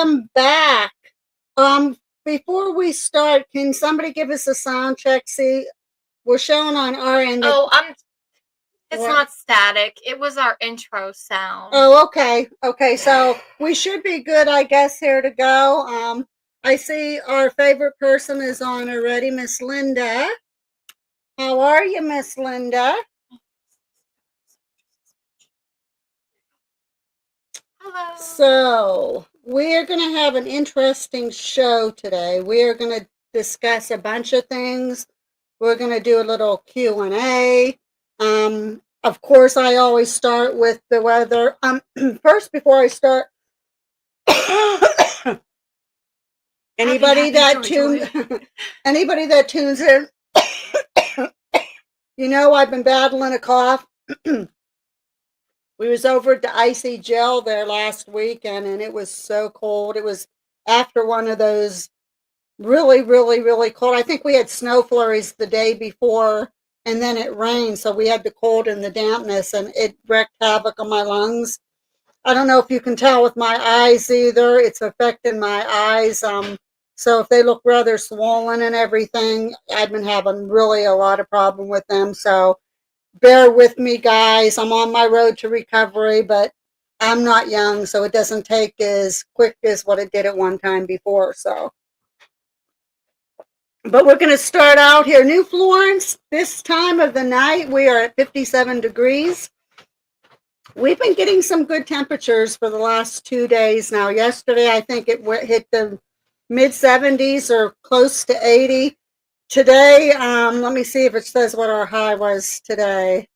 welcome back. Um, Before we start, can somebody give us a sound check? See, we're showing on our end. It's not static. It was our intro sound. Oh, okay. Okay, so we should be good, I guess, here to go. I see our favorite person is on already, Miss Linda. How are you, Miss Linda? Hello. So, we're going to have an interesting show today. We are going to discuss a bunch of things. We're going to do a little Q&A. Of course, I always start with the weather. First, before I start, anybody that tunes in, you know I've been battling a cough. We was over at the Icy Gel there last weekend, and it was so cold. It was after one of those really, really, really cold. I think we had snow flurries the day before, and then it rained, so we had the cold and the dampness, and it wreaked havoc on my lungs. I don't know if you can tell with my eyes either. It's affecting my eyes. So if they look rather swollen and everything, I've been having really a lot of problem with them. So bear with me, guys. I'm on my road to recovery, but I'm not young, so it doesn't take as quick as what it did at one time before. But we're going to start out here. New Florence, this time of the night, we are at 57 degrees. We've been getting some good temperatures for the last 2 days now. Yesterday, I think it hit the mid 70s or close to 80. Today, let me see if it says what our high was today.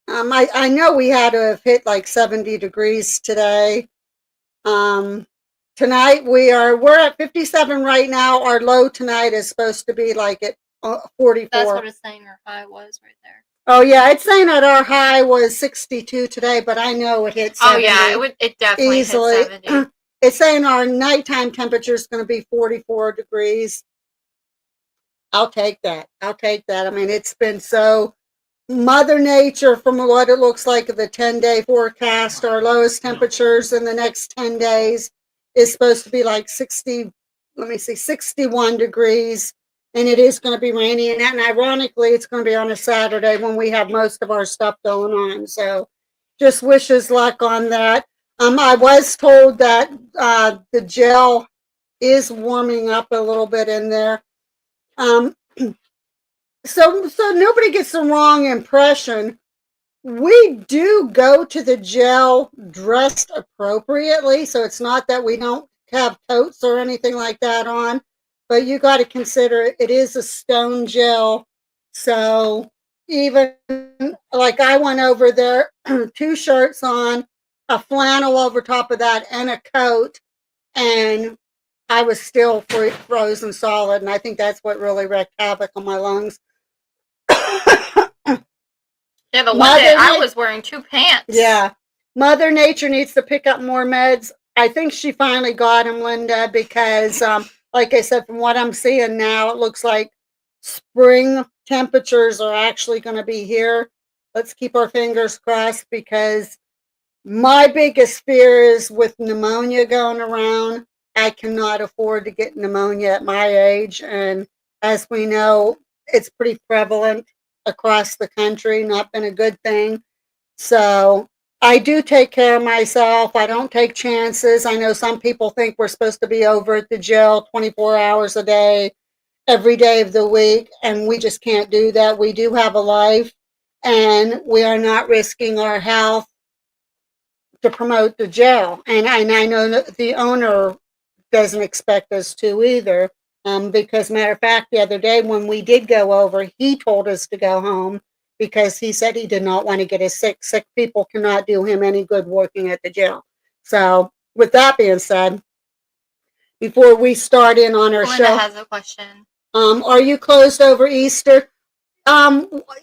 I know we had to have hit like 70 degrees today. Tonight we're at 57 right now. Our low tonight is supposed to be like at 44. That's what it's saying our high was right there. Oh yeah, it's saying that our high was 62 today, but I know it hit 70. Oh yeah, it definitely easily. hit 70. It's saying our nighttime temperature is going to be 44 degrees. I'll take that. I mean, it's been so Mother Nature, from what it looks like, the 10-day forecast, our lowest temperatures in the next 10 days is supposed to be like 61 degrees, and it is going to be rainy. And ironically, it's going to be on a Saturday when we have most of our stuff going on. So just wish us luck on that. I was told that the gel is warming up a little bit in there. So nobody gets the wrong impression. We do go to the gel dressed appropriately, so it's not that we don't have coats or anything like that on, but you got to consider it is a stone gel. So even like I went over there, 2 shirts on, a flannel over top of that, and a coat, and I was still frozen solid, and I think that's what really wreaked havoc on my lungs. Yeah, the one day I was wearing 2 pants. Yeah. Mother Nature needs to pick up more meds. I think she finally got them, Linda, because like I said, from what I'm seeing now, it looks like spring temperatures are actually going to be here. Let's keep our fingers crossed, because my biggest fear is with pneumonia going around. I cannot afford to get pneumonia at my age. And as we know, it's pretty prevalent across the country, not been a good thing. So I do take care of myself. I don't take chances. I know some people think we're supposed to be over at the gel 24 hours a day, every day of the week, and we just can't do that. We do have a life, and we are not risking our health to promote the gel. And I know that the owner doesn't expect us to either. Because matter of fact, the other day when we did go over, he told us to go home because he said he did not want to get us sick. Sick people cannot do him any good working at the jail. So with that being said, before we start in on our Linda show, has a question. Are you closed over Easter?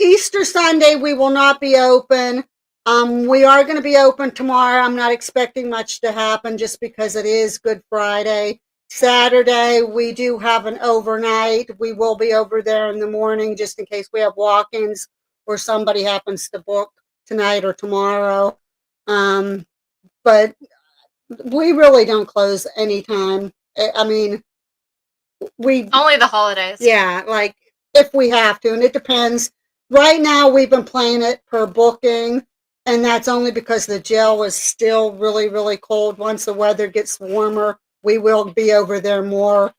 Easter Sunday we will not be open. We are going to be open tomorrow. I'm not expecting much to happen just because it is Good Friday. Saturday, we do have an overnight. We will be over there in the morning just in case we have walk-ins or somebody happens to book tonight or tomorrow. But We really don't close anytime. I mean, we Only the holidays. yeah, like if we have to, and it depends. Right now, we've been playing it per booking, and that's only because the jail is still really, really cold. Once the weather gets warmer, we will be over there more.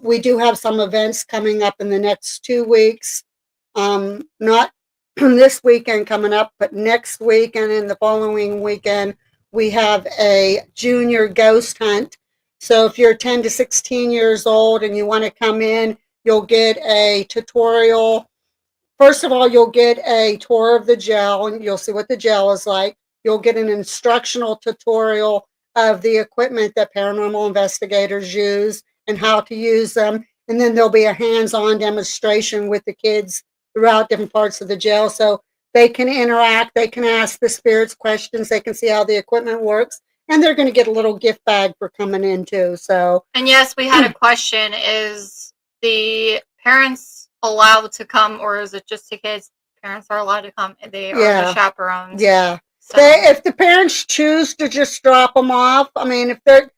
We do have some events coming up in the next 2 weeks. Not this weekend coming up, but next week and in the following weekend, we have a junior ghost hunt. So if you're 10 to 16 years old and you want to come in, you'll get a tutorial. First of all, you'll get a tour of the jail and you'll see what the jail is like. You'll get an instructional tutorial of the equipment that paranormal investigators use and how to use them. And then there'll be a hands-on demonstration with the kids throughout different parts of the jail. So they can interact, they can ask the spirits questions, they can see how the equipment works, and they're going to get a little gift bag for coming in too. So, and yes, we had a question: is the parents allowed to come, or is it just the kids? Parents are allowed to come. They are the chaperones. Yeah. So. If the parents choose to just drop them off, I mean, if they're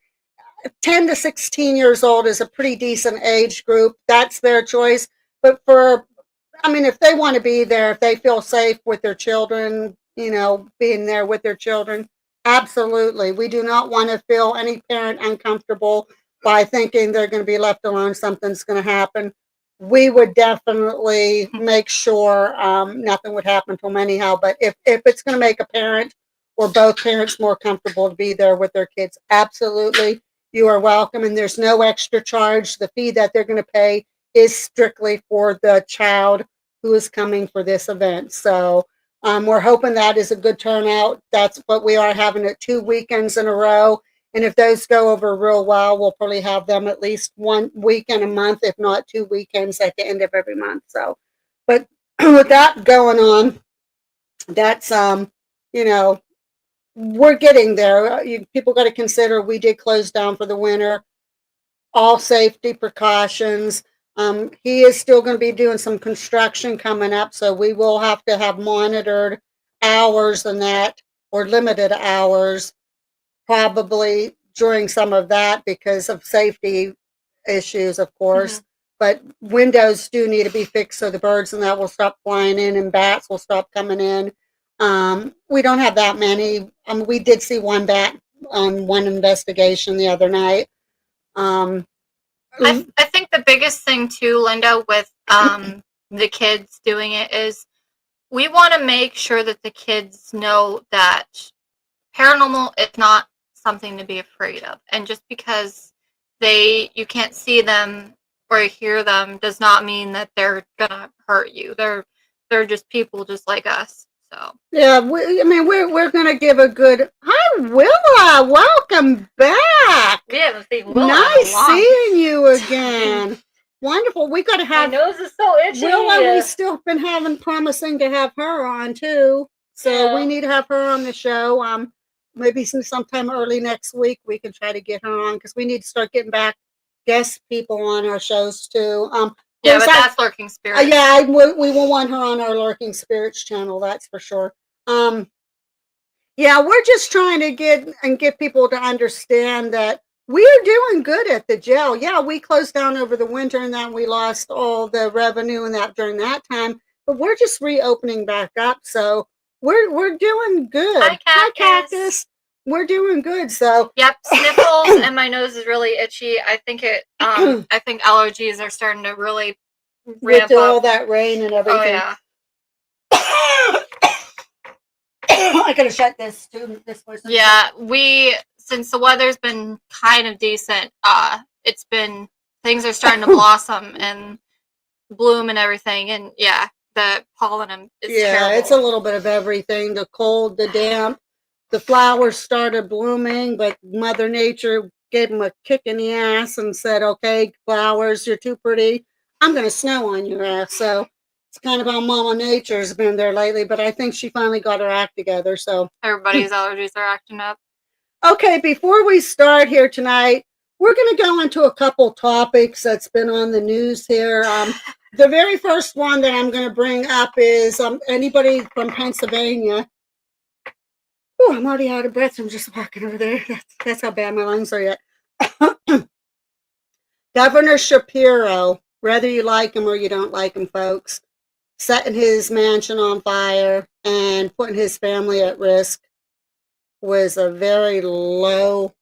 10 to 16 years old is a pretty decent age group. That's their choice. But if they want to be there, if they feel safe with their children, being there with their children, absolutely. We do not want to feel any parent uncomfortable by thinking they're going to be left alone, something's going to happen. We would definitely make sure nothing would happen to them anyhow. But if it's going to make a parent or both parents more comfortable to be there with their kids, absolutely, you are welcome. And there's no extra charge. The fee that they're going to pay is strictly for the child who is coming for this event. So we're hoping that is a good turnout. That's what we are, having it 2 weekends in a row. And if those go over real well, we'll probably have them at least 1 weekend a month, if not 2 weekends at the end of every month. So, but with that going on, that's, we're getting there. People got to consider we did close down for the winter. All safety precautions. He is still going to be doing some construction coming up, so we will have to have monitored hours and that, or limited hours, probably during some of that because of safety issues, of course. But windows do need to be fixed so the birds and that will stop flying in and bats will stop coming in. We don't have that many. We did see one bat on one investigation the other night. I think the biggest thing too, Linda, with the kids doing it is we want to make sure that the kids know that paranormal is not something to be afraid of. And just because you can't see them or hear them does not mean that they're gonna hurt you. They're just people just like us. So yeah, we're gonna give a good hi, Willa. Welcome back. We haven't seen Willa. Nice seeing you again. Wonderful. We got to have. My nose is so itchy. Willa, we still been promising to have her on too. So we need to have her on the show. Maybe sometime early next week we can try to get her on because we need to start getting back guest people on our shows too. Yeah, but that's Lurking Spirits. Yeah, we will want her on our Lurking Spirits channel. That's for sure. Yeah, we're just trying to get people to understand that we're doing good at the jail. Yeah, we closed down over the winter and then we lost all the revenue and that during that time. But we're just reopening back up, so we're doing good. Hi, Cactus. We're doing good. So yep, sniffles and my nose is really itchy. I think I think allergies are starting to really ramp with up. all that rain and everything. Oh yeah. I gotta shut this too. This person. Yeah, since the weather's been kind of decent, things are starting to blossom and bloom and everything, and yeah, the pollen is terrible. It's a little bit of everything. The cold, the damp. The flowers started blooming, but Mother Nature gave them a kick in the ass and said, okay, flowers, you're too pretty. I'm going to snow on your ass. So it's kind of how Mama Nature's been there lately, but I think she finally got her act together. So everybody's allergies are acting up. Okay, before we start here tonight, we're going to go into a couple topics that's been on the news here. The very first one that I'm going to bring up is anybody from Pennsylvania. Oh, I'm already out of breath. I'm just walking over there. That's how bad my lungs are yet. Governor Shapiro, whether you like him or you don't like him, folks, setting his mansion on fire and putting his family at risk was a very low,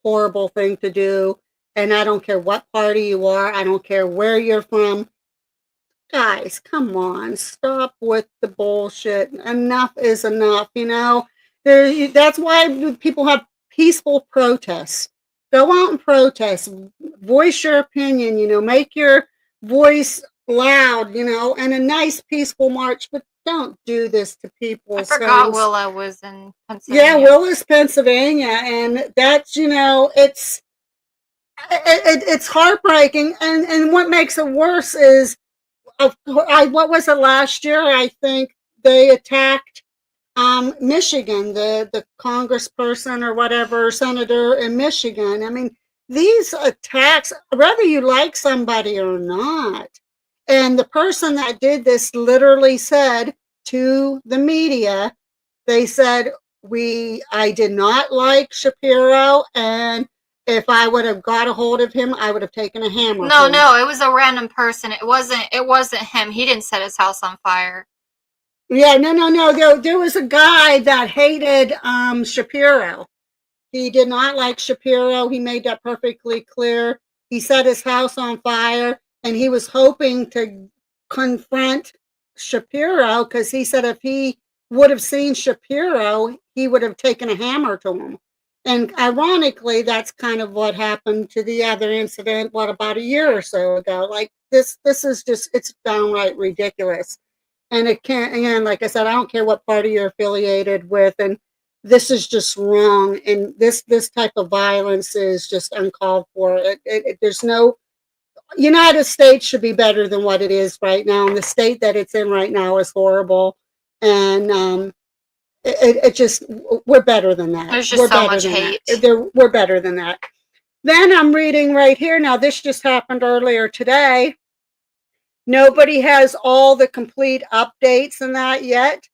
horrible thing to do. And I don't care what party you are, I don't care where you're from. Guys, come on, stop with the bullshit. Enough is enough, you know. That's why people have peaceful protests. Go out and protest, voice your opinion, you know, make your voice loud, you know, and a nice peaceful march, but don't do this to people. I forgot Willa was in Pennsylvania. Yeah, Willis, Pennsylvania, and that's, you know, it's heartbreaking, and what makes it worse is, what was it last year? I think they attacked Michigan, the congressperson or whatever, senator in Michigan. I mean, these attacks, whether you like somebody or not, and the person that did this literally said to the media, they said, I did not like Shapiro, and if I would have got a hold of him, I would have taken a hammer. No, it was a random person. It wasn't him. He didn't set his house on fire. Yeah, no. There was a guy that hated Shapiro. He did not like Shapiro. He made that perfectly clear. He set his house on fire, and he was hoping to confront Shapiro because he said if he would have seen Shapiro, he would have taken a hammer to him. And ironically, that's kind of what happened to the other incident, about a year or so ago. Like, this is just, it's downright ridiculous. And it can't, again, like I said, I don't care what party you're affiliated with, and this is just wrong. And this type of violence is just uncalled for. There's no, United States should be better than what it is right now, and the state that it's in right now is horrible. And it just, we're better than that. There's just so much hate. We're better than that. Then I'm reading right here. Now, this just happened earlier today. Nobody has all the complete updates in that yet.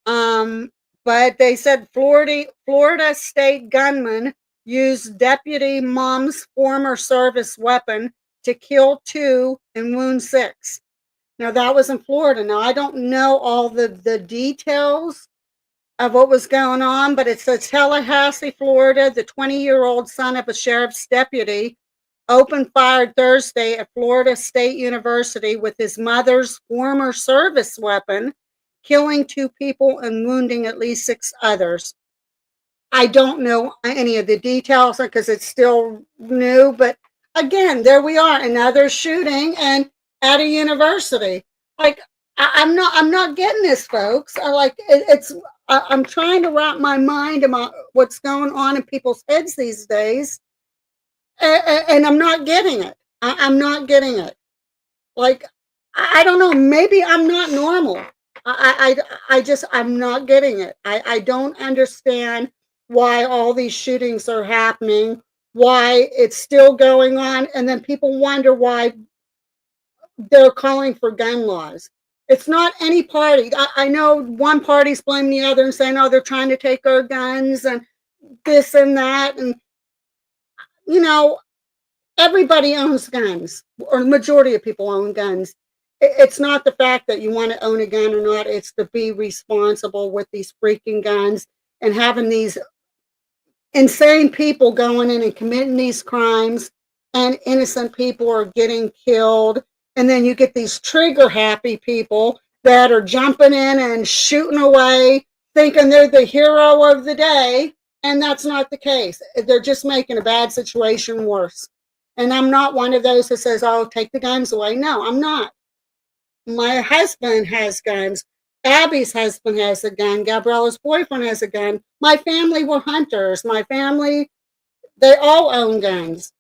But they said Florida state gunman used deputy mom's former service weapon to kill 2 and wound 6. Now, that was in Florida. Now, I don't know all the details of what was going on, but it says Tallahassee, Florida, the 20-year-old son of a sheriff's deputy opened fire Thursday at Florida State University with his mother's former service weapon, killing 2 people and wounding at least 6 others. I don't know any of the details because it's still new, but again, there we are, another shooting and at a university. Like, I'm not getting this, folks. I'm trying to wrap my mind about what's going on in people's heads these days, and I'm not getting it. I'm not getting it. Like, I don't know. Maybe I'm not normal. I'm not getting it. I don't understand why all these shootings are happening, why it's still going on, and then people wonder why they're calling for gun laws. It's not any party. I know one party's blaming the other and saying, oh, they're trying to take our guns and this and that. And, you know, everybody owns guns, or the majority of people own guns. It's not the fact that you want to own a gun or not. It's to be responsible with these freaking guns and having these insane people going in and committing these crimes, and innocent people are getting killed. And then you get these trigger happy people that are jumping in and shooting away, thinking they're the hero of the day. And that's not the case. They're just making a bad situation worse. And I'm not one of those that says, oh, take the guns away. No, I'm not. My husband has guns. Abby's husband has a gun. Gabriella's boyfriend has a gun. My family were hunters. My family, they all own guns.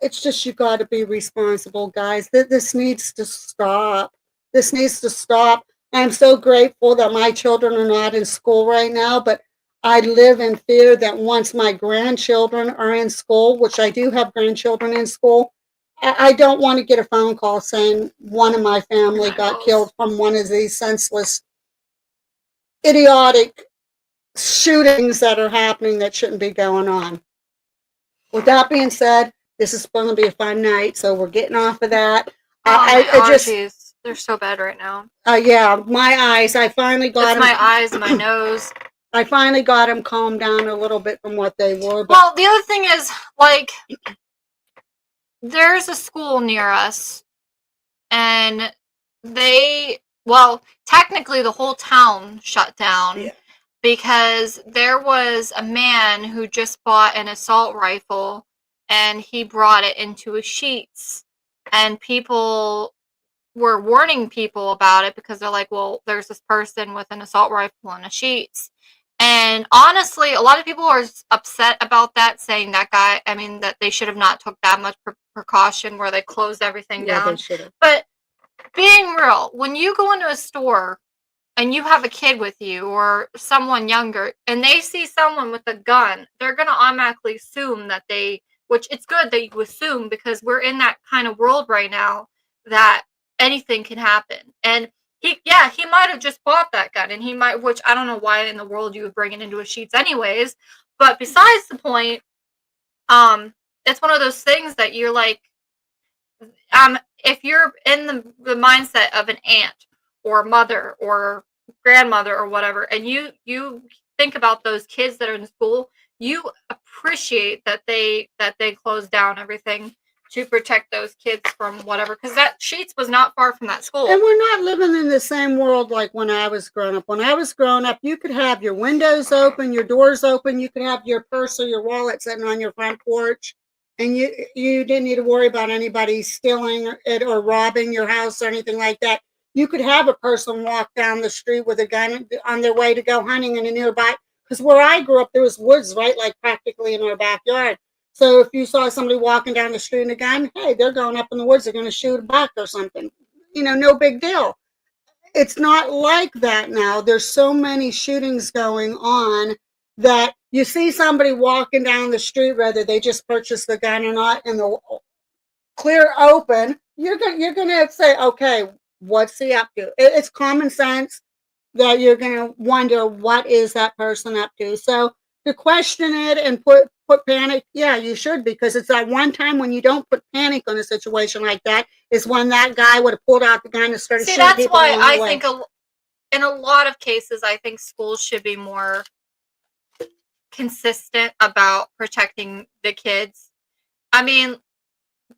It's just, you got to be responsible, guys. This needs to stop. This needs to stop. I'm so grateful that my children are not in school right now, but I live in fear that once my grandchildren are in school, which I do have grandchildren in school, I don't want to get a phone call saying one of my family got killed from one of these senseless, idiotic shootings that are happening that shouldn't be going on. With that being said, this is going to be a fun night, so we're getting off of that. My I just, allergies, they're so bad right now. yeah, my eyes. I finally got It's them. my eyes, my nose. I finally got them calmed down a little bit from what they were. But Well, the other thing is, like, there's a school near us, and technically the whole town shut down. Yeah. Because there was a man who just bought an assault rifle and he brought it into a Sheetz, and people were warning people about it because they're like, well, there's this person with an assault rifle in a Sheetz. And honestly, a lot of people are upset about that, saying that they should have not took that much precaution where they closed everything down. But being real, when you go into a store and you have a kid with you or someone younger and they see someone with a gun, they're going to automatically assume which it's good that you assume, because we're in that kind of world right now that anything can happen. And he might have just bought that gun, and which I don't know why in the world you would bring it into a Sheetz anyways. But besides the point, it's one of those things that you're like, if you're in the mindset of an aunt or mother or grandmother or whatever, and you think about those kids that are in school, you appreciate that they closed down everything to protect those kids from whatever, because that Sheetz was not far from that school. And we're not living in the same world like when I was growing up. When I was growing up, you could have your windows open, your doors open, you could have your purse or your wallet sitting on your front porch, and you didn't need to worry about anybody stealing it or robbing your house or anything like that. You could have a person walk down the street with a gun on their way to go hunting in a nearby, because where I grew up, there was woods, right, like practically in our backyard. So if you saw somebody walking down the street and a gun, hey, they're going up in the woods, they're going to shoot a buck or something. No big deal. It's not like that now. There's so many shootings going on that you see somebody walking down the street, whether they just purchased the gun or not, in the clear open, you're going to say, okay, what's he up to? It's common sense that you're going to wonder, what is that person up to? So to question it and put panic, yeah, you should, because it's that one time when you don't put panic on a situation like that is when that guy would have pulled out the gun and started shooting people. See, that's why I think in a lot of cases, I think schools should be more consistent about protecting the kids. I mean,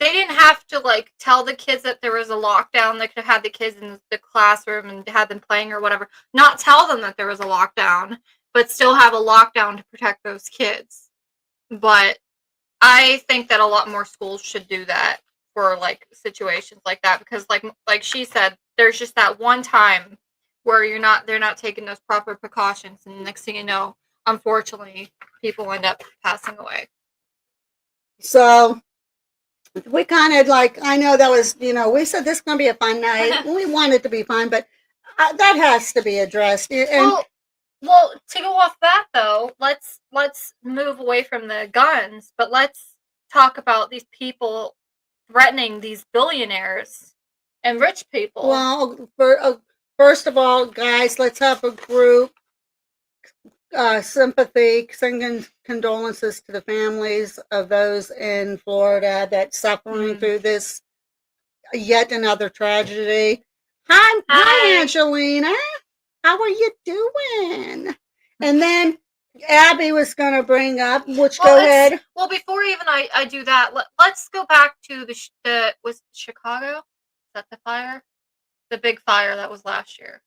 they didn't have to tell the kids that there was a lockdown. They could have had the kids in the classroom and had them playing or whatever. Not tell them that there was a lockdown, but still have a lockdown to protect those kids. But I think that a lot more schools should do that for situations like that, because like she said, there's just that one time where they're not taking those proper precautions, and the next thing you know, unfortunately, people end up passing away. So we kind of I know that was, we said this is going to be a fun night. We want it to be fun, but that has to be addressed. And well, to go off that though, let's move away from the guns, but let's talk about these people threatening these billionaires and rich people. Well, first of all, guys, let's have a group sympathy, sending condolences to the families of those in Florida that's suffering through this yet another tragedy. Hi, Angelina. How are you doing? And then Abby was going to bring up, which go ahead. Well, before even I do that, let's go back to was Chicago? Is that the fire? The big fire that was last year.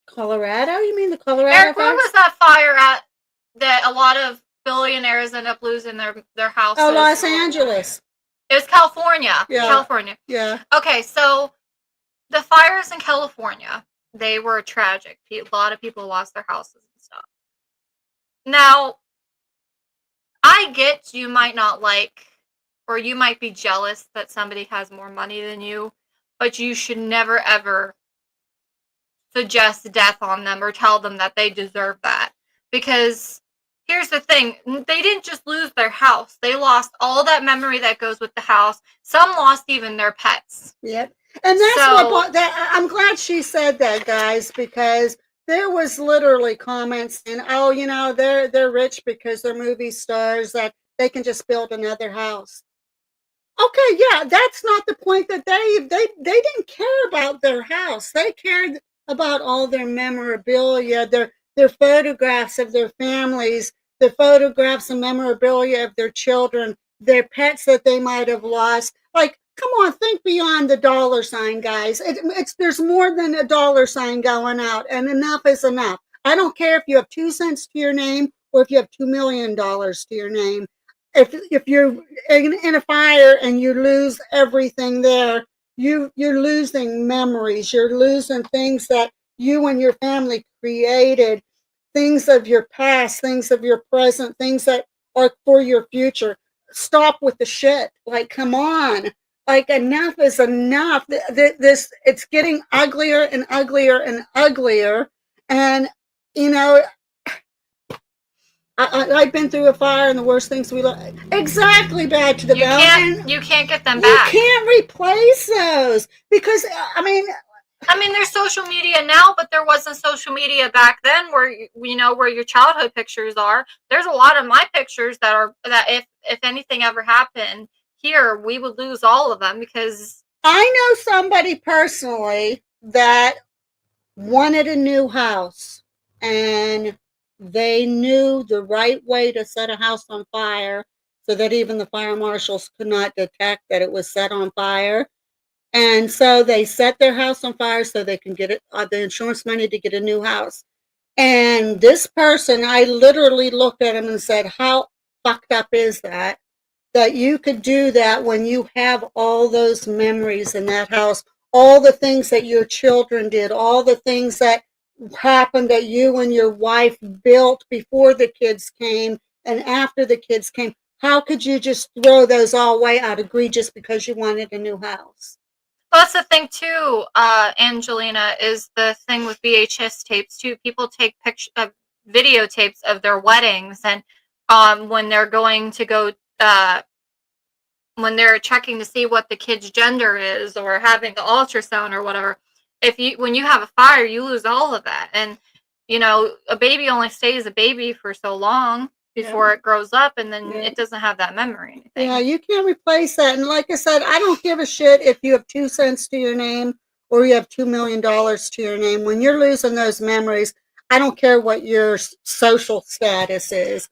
Colorado? You mean the Colorado Eric, where was that fire at that a lot of billionaires end up losing their houses? Oh, Los Angeles. It was California. Yeah. California. Yeah. Okay, so the fires in California, they were tragic. A lot of people lost their houses and stuff. Now, I get you might not or you might be jealous that somebody has more money than you, but you should never, ever suggest death on them or tell them that they deserve that. Because here's the thing, they didn't just lose their house. They lost all that memory that goes with the house. Some lost even their pets. Yep. And that's I'm glad she said that, guys, because there was literally comments and, oh, they're rich because they're movie stars, that they can just build another house. Okay, yeah, that's not the point. That they didn't care about their house. They cared about all their memorabilia, their photographs of their families, their photographs and memorabilia of their children, their pets that they might have lost. Like, come on, think beyond the dollar sign, guys. There's more than a dollar sign going out, and enough is enough. I don't care if you have 2 cents to your name or if you have $2 million to your name. If you're in a fire and you lose everything there, you're losing memories. You're losing things that you and your family created, things of your past, things of your present, things that are for your future. Stop with the shit. Like, come on. Like, enough is enough. This it's getting uglier and uglier and uglier. And you know, I've been through a fire, and the worst things we look exactly bad to the bone. You can't get them You back. can't replace those because I mean, there's social media now, but there wasn't social media back then where where your childhood pictures are. There's a lot of my pictures that if anything ever happened here, we would lose all of them because I know somebody personally that wanted a new house, and they knew the right way to set a house on fire so that even the fire marshals could not detect that it was set on fire. And so they set their house on fire so they can get the insurance money to get a new house. And this person, I literally looked at him and said, how fucked up is that? That you could do that when you have all those memories in that house, all the things that your children did, all the things that happened that you and your wife built before the kids came and after the kids came. How could you just throw those all away out of greed just because you wanted a new house? Well, that's the thing too, Angelina, is the thing with VHS tapes too. People take videotapes of their weddings, and when they're going to go, when they're checking to see what the kid's gender is, or having the ultrasound or whatever. When you have a fire, you lose all of that, and a baby only stays a baby for so long before it grows up, and then it doesn't have that memory or anything. Yeah, you can't replace that. And like I said, I don't give a shit if you have 2 cents to your name or you have $2 million to your name. When you're losing those memories, I don't care what your social status is.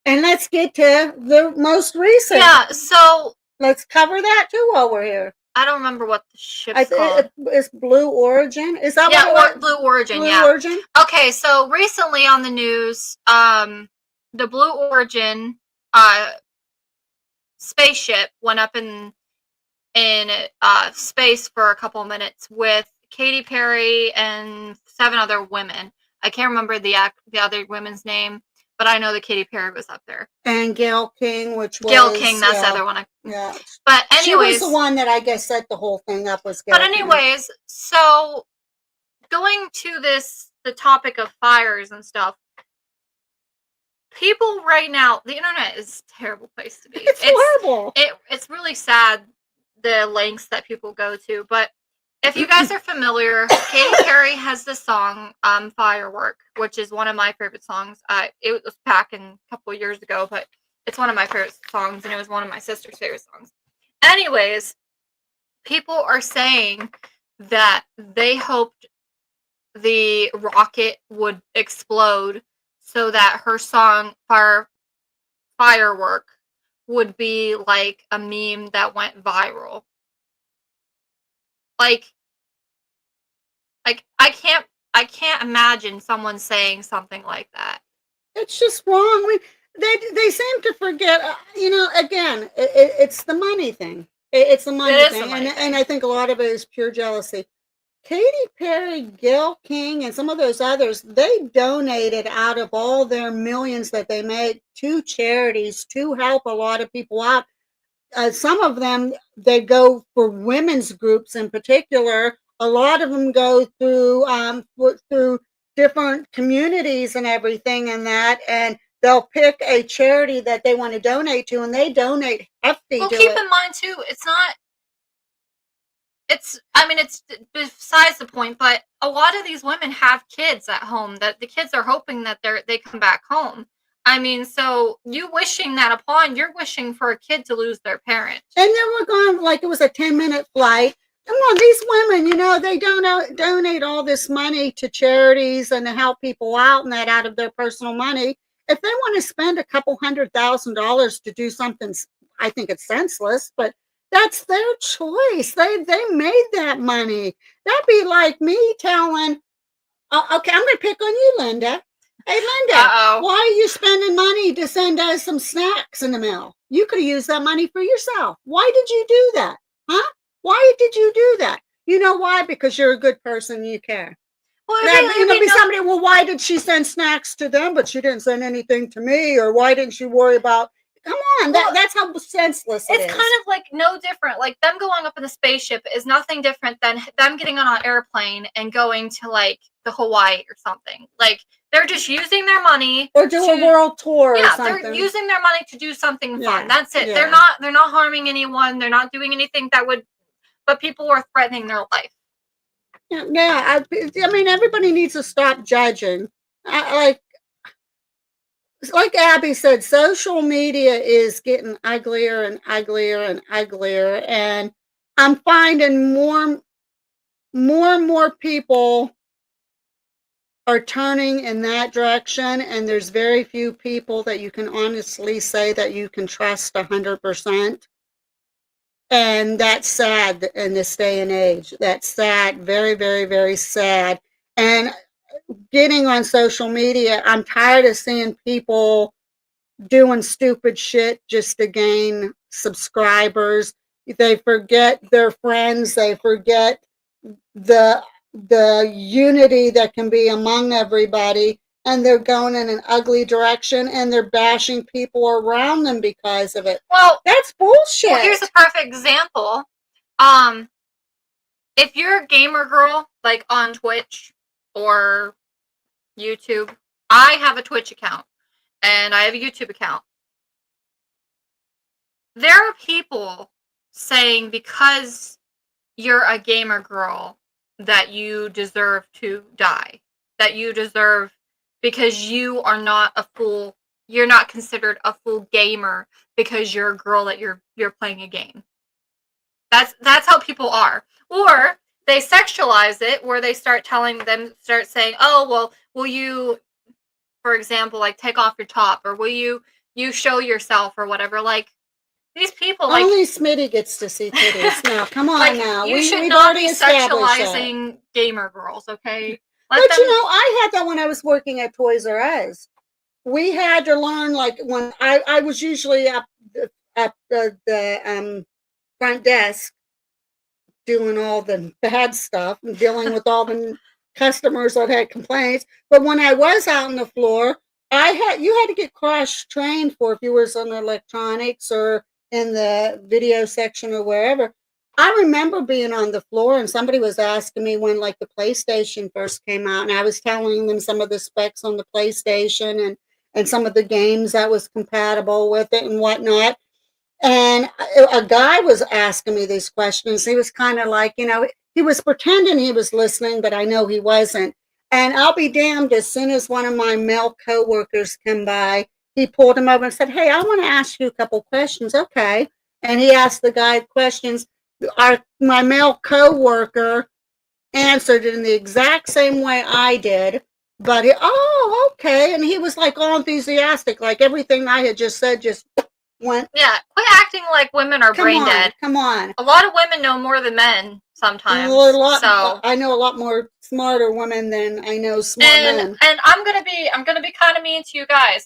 And let's get to the most recent. Yeah, so let's cover that too while we're here. I don't remember what the ship's called. It's Blue Origin. Is that what it was? Blue Origin. Blue Origin. Okay, so recently on the news, the Blue Origin spaceship went up in space for a couple of minutes with Katy Perry and 7 other women. I can't remember the other women's name, but I know that Katy Perry was up there. And Gail King, that's the other one. Yeah. But anyways, she was the one that I guess set the whole thing up. Was Gail But anyways, King. So going to the topic of fires and stuff. People right now, the internet is a terrible place to be. It's horrible. It's really sad, the lengths that people go to. But if you guys are familiar, Katy Perry has this song, Firework, which is one of my favorite songs. It was back in a couple of years ago, but it's one of my favorite songs, and it was one of my sister's favorite songs. Anyways, people are saying that they hoped the rocket would explode so that her song Firework would be like a meme that went viral. Like I can't imagine someone saying something like that. It's just wrong. They seem to forget. Again, it's the money thing. It's the money thing, and I think a lot of it is pure jealousy. Katy Perry, Gail King, and some of those others, they donated out of all their millions that they made to charities to help a lot of people out. Some of them, they go for women's groups in particular. A lot of them go through different communities and everything and that, and they'll pick a charity that they want to donate to, and they donate hefty to it. Well, keep in mind, too, it's not I mean, it's besides the point, but a lot of these women have kids at home that the kids are hoping that they come back home. I mean, so you wishing that upon, you're wishing for a kid to lose their parent. And then we're going like it was a 10-minute flight. Come on, these women, they donate all this money to charities and to help people out and that out of their personal money. If they want to spend a couple $100,000 to do something, I think it's senseless, but that's their choice. They made that money. That'd be like me telling, okay, I'm going to pick on you, Linda. Hey, Linda, why are you spending money to send us some snacks in the mail? You could have used that money for yourself. Why did you do that? Huh? Why did you do that? You know why? Because you're a good person and you care. Well, be somebody, well, why did she send snacks to them, but she didn't send anything to me? Or why didn't she worry about, come on, that's how senseless it is. It's kind of like no different. Like them going up in the spaceship is nothing different than them getting on an airplane and going to like the Hawaii or something. Like they're just using their money or do a world tour. Yeah, or something. They're using their money to do something fun. That's it. Yeah. They're not harming anyone. They're not doing anything that would, but people are threatening their life. Yeah. I mean, everybody needs to stop judging. Like Abby said, social media is getting uglier and uglier and uglier, and I'm finding more and more people are turning in that direction, and there's very few people that you can honestly say that you can trust 100%. And that's sad in this day and age. That's sad, very, very, very sad. And getting on social media, I'm tired of seeing people doing stupid shit just to gain subscribers. They forget their friends. They forget the unity that can be among everybody, and they're going in an ugly direction, and they're bashing people around them because of it. Well, that's bullshit. Well, here's a perfect example. If you're a gamer girl, like on Twitch or YouTube, I have a Twitch account and I have a YouTube account. There are people saying because you're a gamer girl that you deserve to die, that you deserve, because you are not a full, you're not considered a full gamer because you're a girl that you're playing a game. That's how people are. Or they sexualize it, where they start saying, oh, well, will you, for example, like take off your top, or will you show yourself or whatever. Like these people, like only Smitty gets to see titties. Now, come on, like, now you should not be sexualizing gamer girls, okay? But I had that when I was working at Toys R Us. We had to learn, like when I was usually up at the front desk doing all the bad stuff and dealing with all the customers that had complaints. But when I was out on the floor, you had to get cross-trained for if you was on electronics or in the video section or wherever. I remember being on the floor and somebody was asking me when like the PlayStation first came out, and I was telling them some of the specs on the PlayStation and some of the games that was compatible with it and whatnot. And a guy was asking me these questions. He was kind of like, he was pretending he was listening, but I know he wasn't. And I'll be damned, as soon as one of my male coworkers came by, he pulled him over and said, hey, I want to ask you a couple questions. Okay. And he asked the guy questions. My male coworker answered it in the exact same way I did. But okay. And he was like all enthusiastic, like everything I had just said just went. Yeah, quit acting like women are brain dead. Come on. A lot of women know more than men sometimes. I know a lot more smarter women than I know smart men. And I'm gonna be kind of mean to you guys,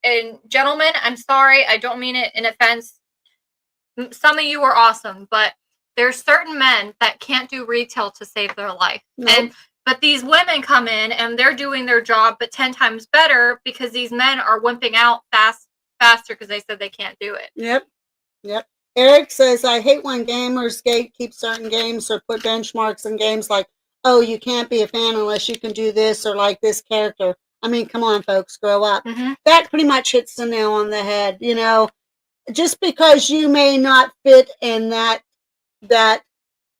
and gentlemen, I'm sorry, I don't mean it in offense. Some of you are awesome, but there's certain men that can't do retail to save their life. Nope. But these women come in and they're doing their job, but 10 times better because these men are wimping out faster because they said they can't do it. Yep. Eric says, I hate when gamers gatekeep certain games or put benchmarks in games like, oh, you can't be a fan unless you can do this or like this character. I mean, come on, folks, grow up. Mm-hmm. That pretty much hits the nail on the head. Just because you may not fit in that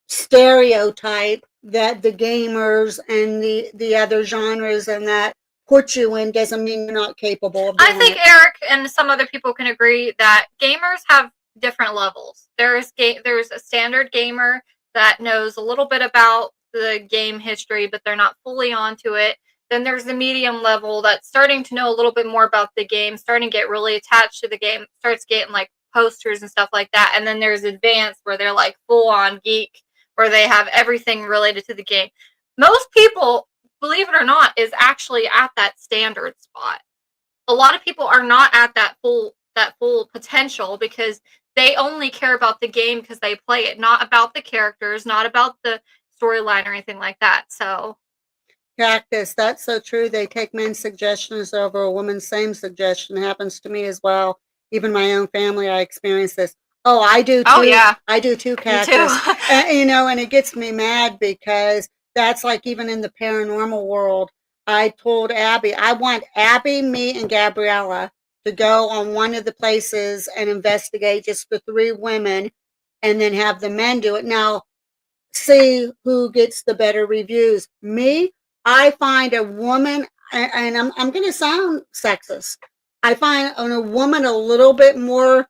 stereotype that the gamers and the other genres and that put you in doesn't mean you're not capable of doing I think it. Eric and some other people can agree that gamers have different levels. There's a standard gamer that knows a little bit about the game history, but they're not fully onto it. Then there's the medium level that's starting to know a little bit more about the game, starting to get really attached to the game, starts getting like posters and stuff like that. And then there's advanced where they're like full on geek, where they have everything related to the game. Most people, believe it or not, is actually at that standard spot. A lot of people are not at that full potential because they only care about the game because they play it, not about the characters, not about the storyline or anything like that. So Cactus, that's so true. They take men's suggestions over a woman's same suggestion. It happens to me as well. Even my own family, I experience this. Oh, I do too. Oh yeah. I do too, Me Cactus. too. And it gets me mad because that's like even in the paranormal world. I told Abby, I want Abby, me, and Gabriella to go on one of the places and investigate just the three women and then have the men do it. Now, see who gets the better reviews. Me, I find a woman, and I'm going to sound sexist. I find a woman a little bit more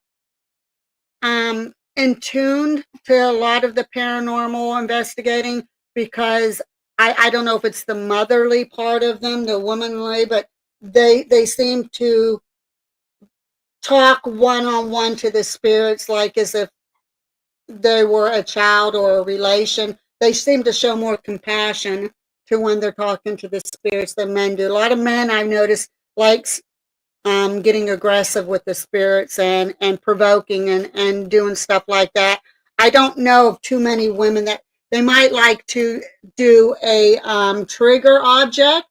in tune to a lot of the paranormal investigating because I don't know if it's the motherly part of them, the womanly, but they seem to talk one-on-one to the spirits like as if they were a child or a relation. They seem to show more compassion to when they're talking to the spirits than men do. A lot of men I've noticed likes getting aggressive with the spirits and provoking and doing stuff like that. I don't know of too many women that they might like to do a trigger object,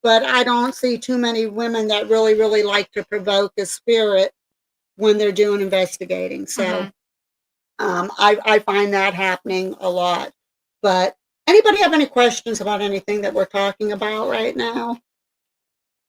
but I don't see too many women that really like to provoke a spirit when they're doing investigating. So I find that happening a lot. But anybody have any questions about anything that we're talking about right now?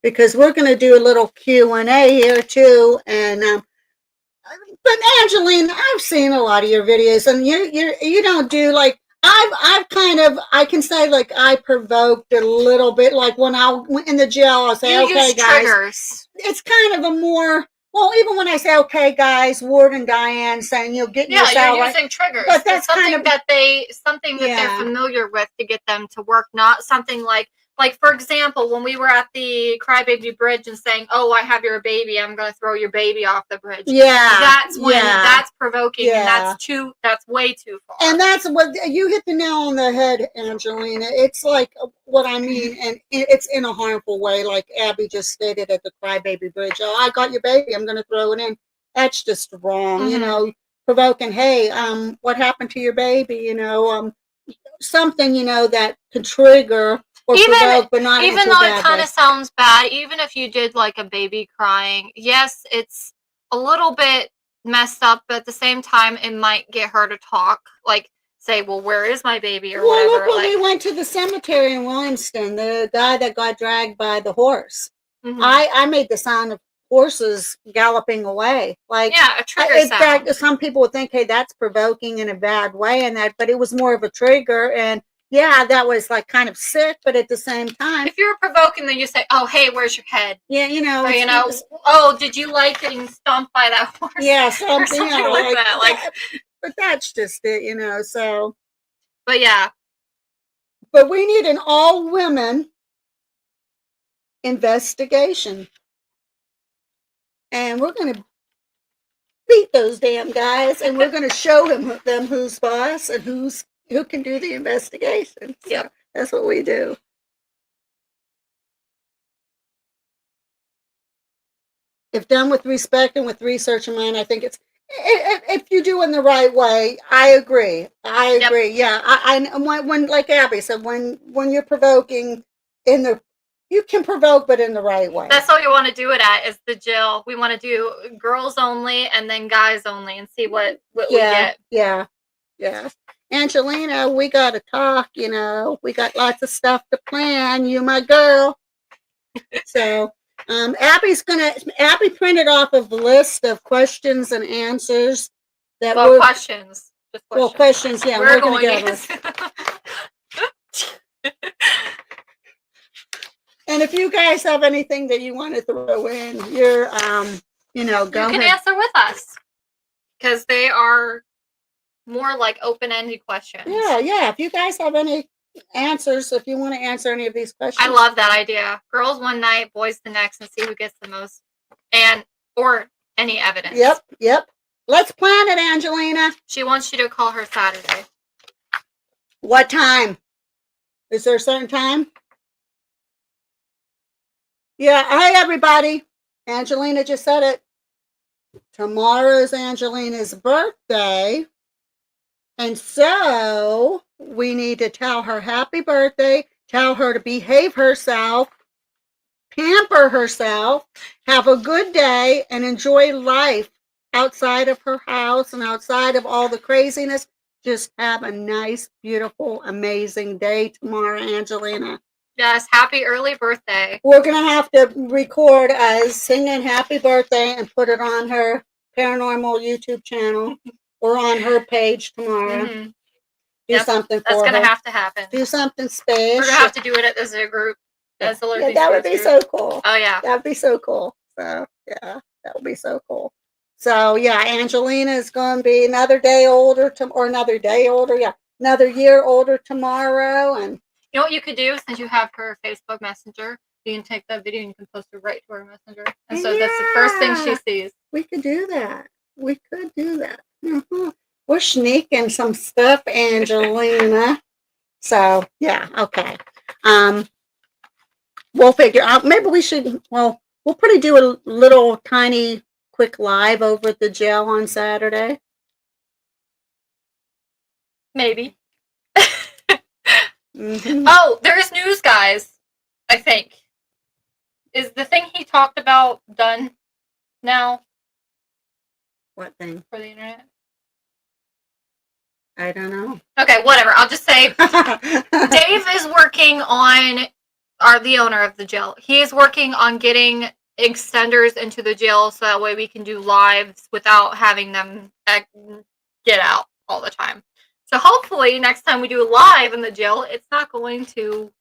Because we're going to do a little Q&A here too. And but Angeline, I've seen a lot of your videos, and you don't do like I've kind of I can say like I provoked a little bit. Like when I went in the jail, I'll say, you okay, use guys. triggers. It's kind of a more well, even when I say, okay, guys, Ward and Diane saying you'll get Yeah, this you're out, using triggers. but that's something kind of that they're familiar with to get them to work, not something like for example, when we were at the Crybaby Bridge and saying, "Oh, I have your baby. I'm going to throw your baby off the bridge." Yeah, that's when that's provoking, and that's way too far. And that's what you hit the nail on the head, Angelina. It's like what I mean, and it's in a harmful way, like Abby just stated at the Crybaby Bridge. Oh, I got your baby. I'm going to throw it in. That's just wrong, you know. Provoking. Hey, what happened to your baby? You know, something you know that could trigger or provoke, but not even though it kind of sounds bad. Even if you did like a baby crying, yes, it's a little bit messed up, but at the same time, it might get her to talk. Like say, "Well, where is my baby?" or whatever. Look when we went to the cemetery in Williamston, the guy that got dragged by the horse. I made the sound of horses galloping away. Like a trigger sound. Some people would think, hey, that's provoking in a bad way, and that, but it was more of a trigger. And yeah, that was like kind of sick, but at the same time, if you're provoking, then you say, "Oh, hey, where's your head?" Yeah, you know, or, "Oh, did you like getting stomped by that horse?" Yeah, something like that. Like, but that's just it, you know. So, but yeah, but we need an all women investigation. And we're going to beat those damn guys, and we're going to show them who's boss and who can do the investigation. So that's what we do. If done with respect and with research in mind, I think it's if you do in the right way. I agree. Yeah, I when like Abby said, when you're provoking you can provoke, but in the right way. That's all you want to do it at is the jail. We want to do girls only and then guys only and see what we get. Yeah. Angelina, we got to talk, you know. We got lots of stuff to plan. You my girl. So, Abby printed off a list of questions and answers questions. Just Well, questions. questions, yeah, We're gonna going get yes. And if you guys have anything that you want to throw in, you're, you know, You go can ahead. answer with us because they are more like open-ended questions. Yeah, yeah. If you guys have any answers, if you want to answer any of these questions, I love that idea. Girls one night, boys the next, and see who gets the most, or any evidence. Yep, yep. Let's plan it, Angelina. She wants you to call her Saturday. What time? Is there a certain time? Yeah. Hey, everybody. Angelina just said it. Tomorrow's Angelina's birthday. And so we need to tell her happy birthday, tell her to behave herself, pamper herself, have a good day, and enjoy life outside of her house and outside of all the craziness. Just have a nice, beautiful, amazing day tomorrow, Angelina. Yes, happy early birthday. We're going to have to record us singing happy birthday and put it on her paranormal YouTube channel or on her page tomorrow. Mm-hmm. Do something for her. That's going to have to happen. Do something special. We're going to have to do it as a group. As a yeah, that would be so cool. Oh, yeah. That would be so cool. So, yeah, that would be so cool. So, yeah, Angelina is going to be another day older, another year older tomorrow. And you know what you could do, since you have her Facebook Messenger? You can take that video and you can post it right to her Messenger. And so that's the first thing she sees. We could do that. We could do that. Mm-hmm. We're sneaking some stuff, Angelina. So, yeah, okay. We'll figure out. Maybe we should, we'll probably do a little tiny quick live over at the jail on Saturday. Maybe. Mm-hmm. Oh, there's news, guys. I think. Is the thing he talked about done now? What thing? For the internet? I don't know. Okay, whatever. I'll just say Dave is working on, the owner of the jail. He is working on getting extenders into the jail so that way we can do lives without having them get out all the time. So hopefully next time we do a live in the jail, it's not going to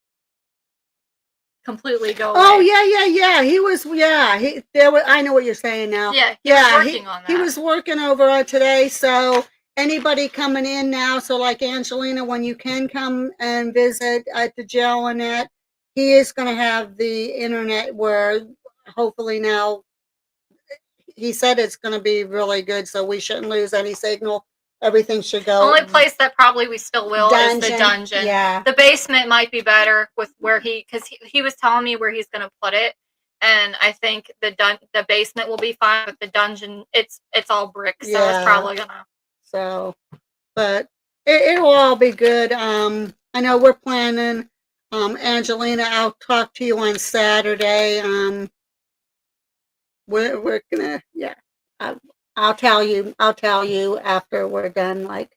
completely go away. Oh, yeah. He was, I know what you're saying now. Yeah, he was working on that. He was working over it today, so anybody coming in now, so like Angelina, when you can come and visit at the jail and that, he is going to have the internet where hopefully now, he said it's going to be really good, so we shouldn't lose any signal. Everything should go. Only place that probably we still will is the dungeon. Yeah. The basement might be better with where because he was telling me where he's going to put it, and I think the basement will be fine, but the dungeon it's all brick, so it's probably gonna. So, but it'll all be good. I know we're planning. Angelina, I'll talk to you on Saturday. We're gonna I'll tell you after we're done, like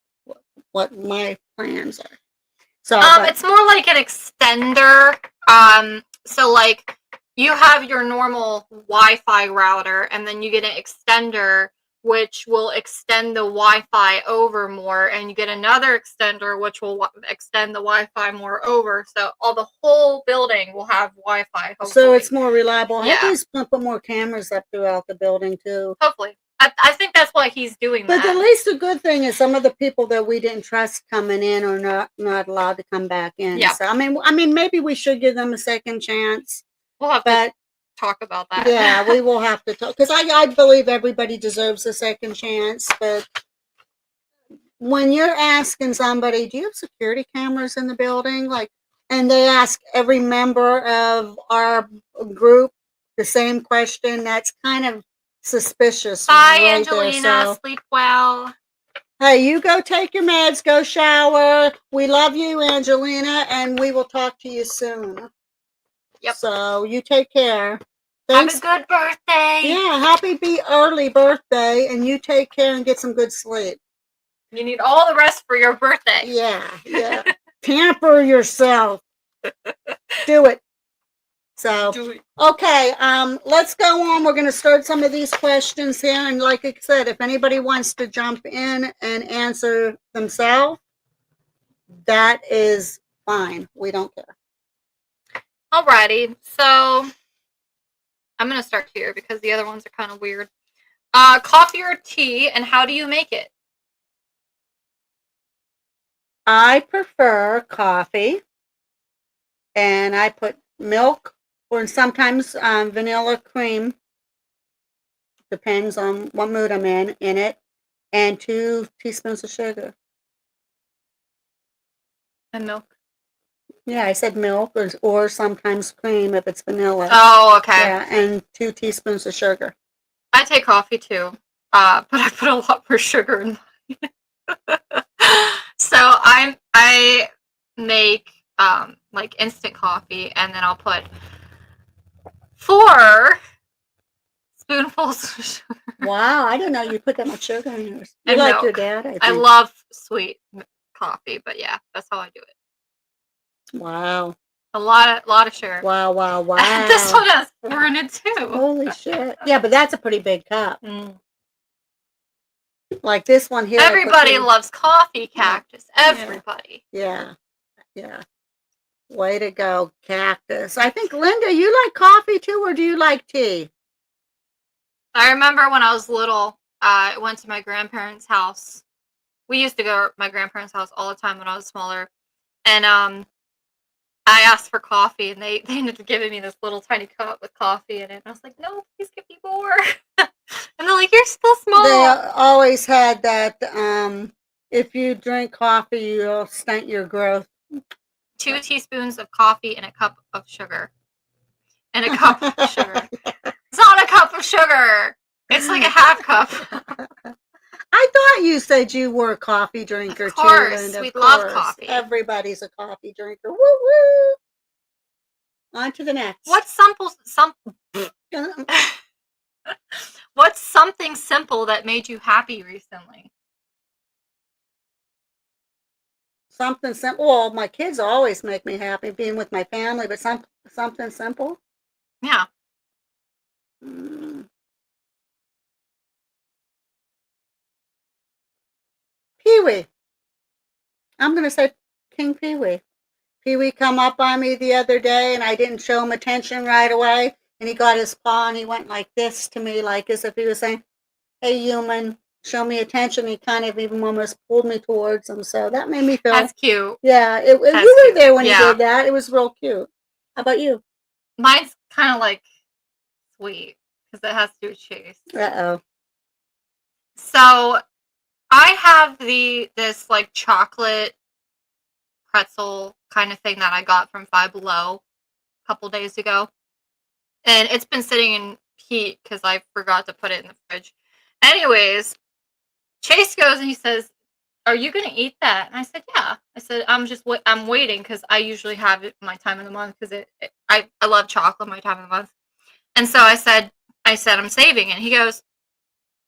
what my plans are. So it's more like an extender. So like you have your normal Wi-Fi router, and then you get an extender which will extend the Wi-Fi over more, and you get another extender which will extend the Wi-Fi more over. So the whole building will have Wi-Fi. Hopefully. So it's more reliable. Yeah. Hopefully, he's going to put more cameras up throughout the building too. Hopefully. I think that's why he's doing that. But at least the good thing is some of the people that we didn't trust coming in are not allowed to come back in. Yeah. So I mean, maybe we should give them a second chance. We'll have to talk about that. Yeah, we will have to talk, because I believe everybody deserves a second chance. But when you're asking somebody, do you have security cameras in the building? And they ask every member of our group the same question, that's kind of suspicious. Bye, right, Angelina. There, so. Sleep well. Hey, you go take your meds, go shower. We love you, Angelina, and we will talk to you soon. Yep. So you take care. Thanks. Have a good birthday. Yeah, happy early birthday, and you take care and get some good sleep. You need all the rest for your birthday. Yeah. Pamper yourself. Do it. So, Do we- okay, let's go on. We're going to start some of these questions here. And like I said, if anybody wants to jump in and answer themselves, that is fine. We don't care. Alrighty, so I'm gonna start here because the other ones are kind of weird. Coffee or tea, and how do you make it? I prefer coffee, and I put milk or sometimes vanilla cream, depends on what mood I'm in it, and 2 teaspoons of sugar. And milk. Yeah, I said milk or sometimes cream if it's vanilla. Oh, okay. Yeah, and 2 teaspoons of sugar. I take coffee too, but I put a lot more sugar in mine. So I make like instant coffee, and then I'll put 4 spoonfuls of sugar. Wow, I didn't know you put that much sugar in yours. You And like milk. your dad, I think. I love sweet coffee, but yeah, that's how I do it. Wow. A lot of sugar. Wow, wow, wow. This one has 4 in it too. Holy shit. Yeah, but that's a pretty big cup. Mm. Like this one here. Everybody loves coffee, Cactus. Everybody. Yeah. Yeah. Way to go, Cactus. I think, Linda, you like coffee too, or do you like tea? I remember when I was little, I went to my grandparents' house. We used to go to my grandparents' house all the time when I was smaller. And I asked for coffee, and they ended up giving me this little tiny cup with coffee in it. And I was like, no, please give me more. And they're like, you're still small. They always had that, if you drink coffee, you'll stunt your growth. 2 teaspoons of coffee and a cup of sugar. And a cup of sugar. It's not a cup of sugar. It's like a half cup. I thought you said you were a coffee drinker Of course, too, Linda. we Of love course. coffee. Everybody's a coffee drinker. Woo woo. On to the next. What's something simple that made you happy recently? Something simple. Well, my kids always make me happy being with my family, but something simple. Yeah. Pee-wee. I'm going to say King Pee-wee. Pee-wee come up on me the other day, and I didn't show him attention right away, and he got his paw, and he went like this to me, like as if he was saying, hey, human, show me attention. He kind of even almost pulled me towards him, so that made me feel... That's cute. Yeah, you were cute. there when he did that. It was real cute. How about you? Mine's kind of like sweet, because it has to do with Chase. Uh-oh. So I have this like chocolate pretzel kind of thing that I got from Five Below a couple days ago. And it's been sitting in heat because I forgot to put it in the fridge. Anyways, Chase goes and he says, are you going to eat that? And I said, yeah. I said, I'm waiting because I usually have it my time of the month because I love chocolate my time of the month. And so I said, I'm saving it. And he goes,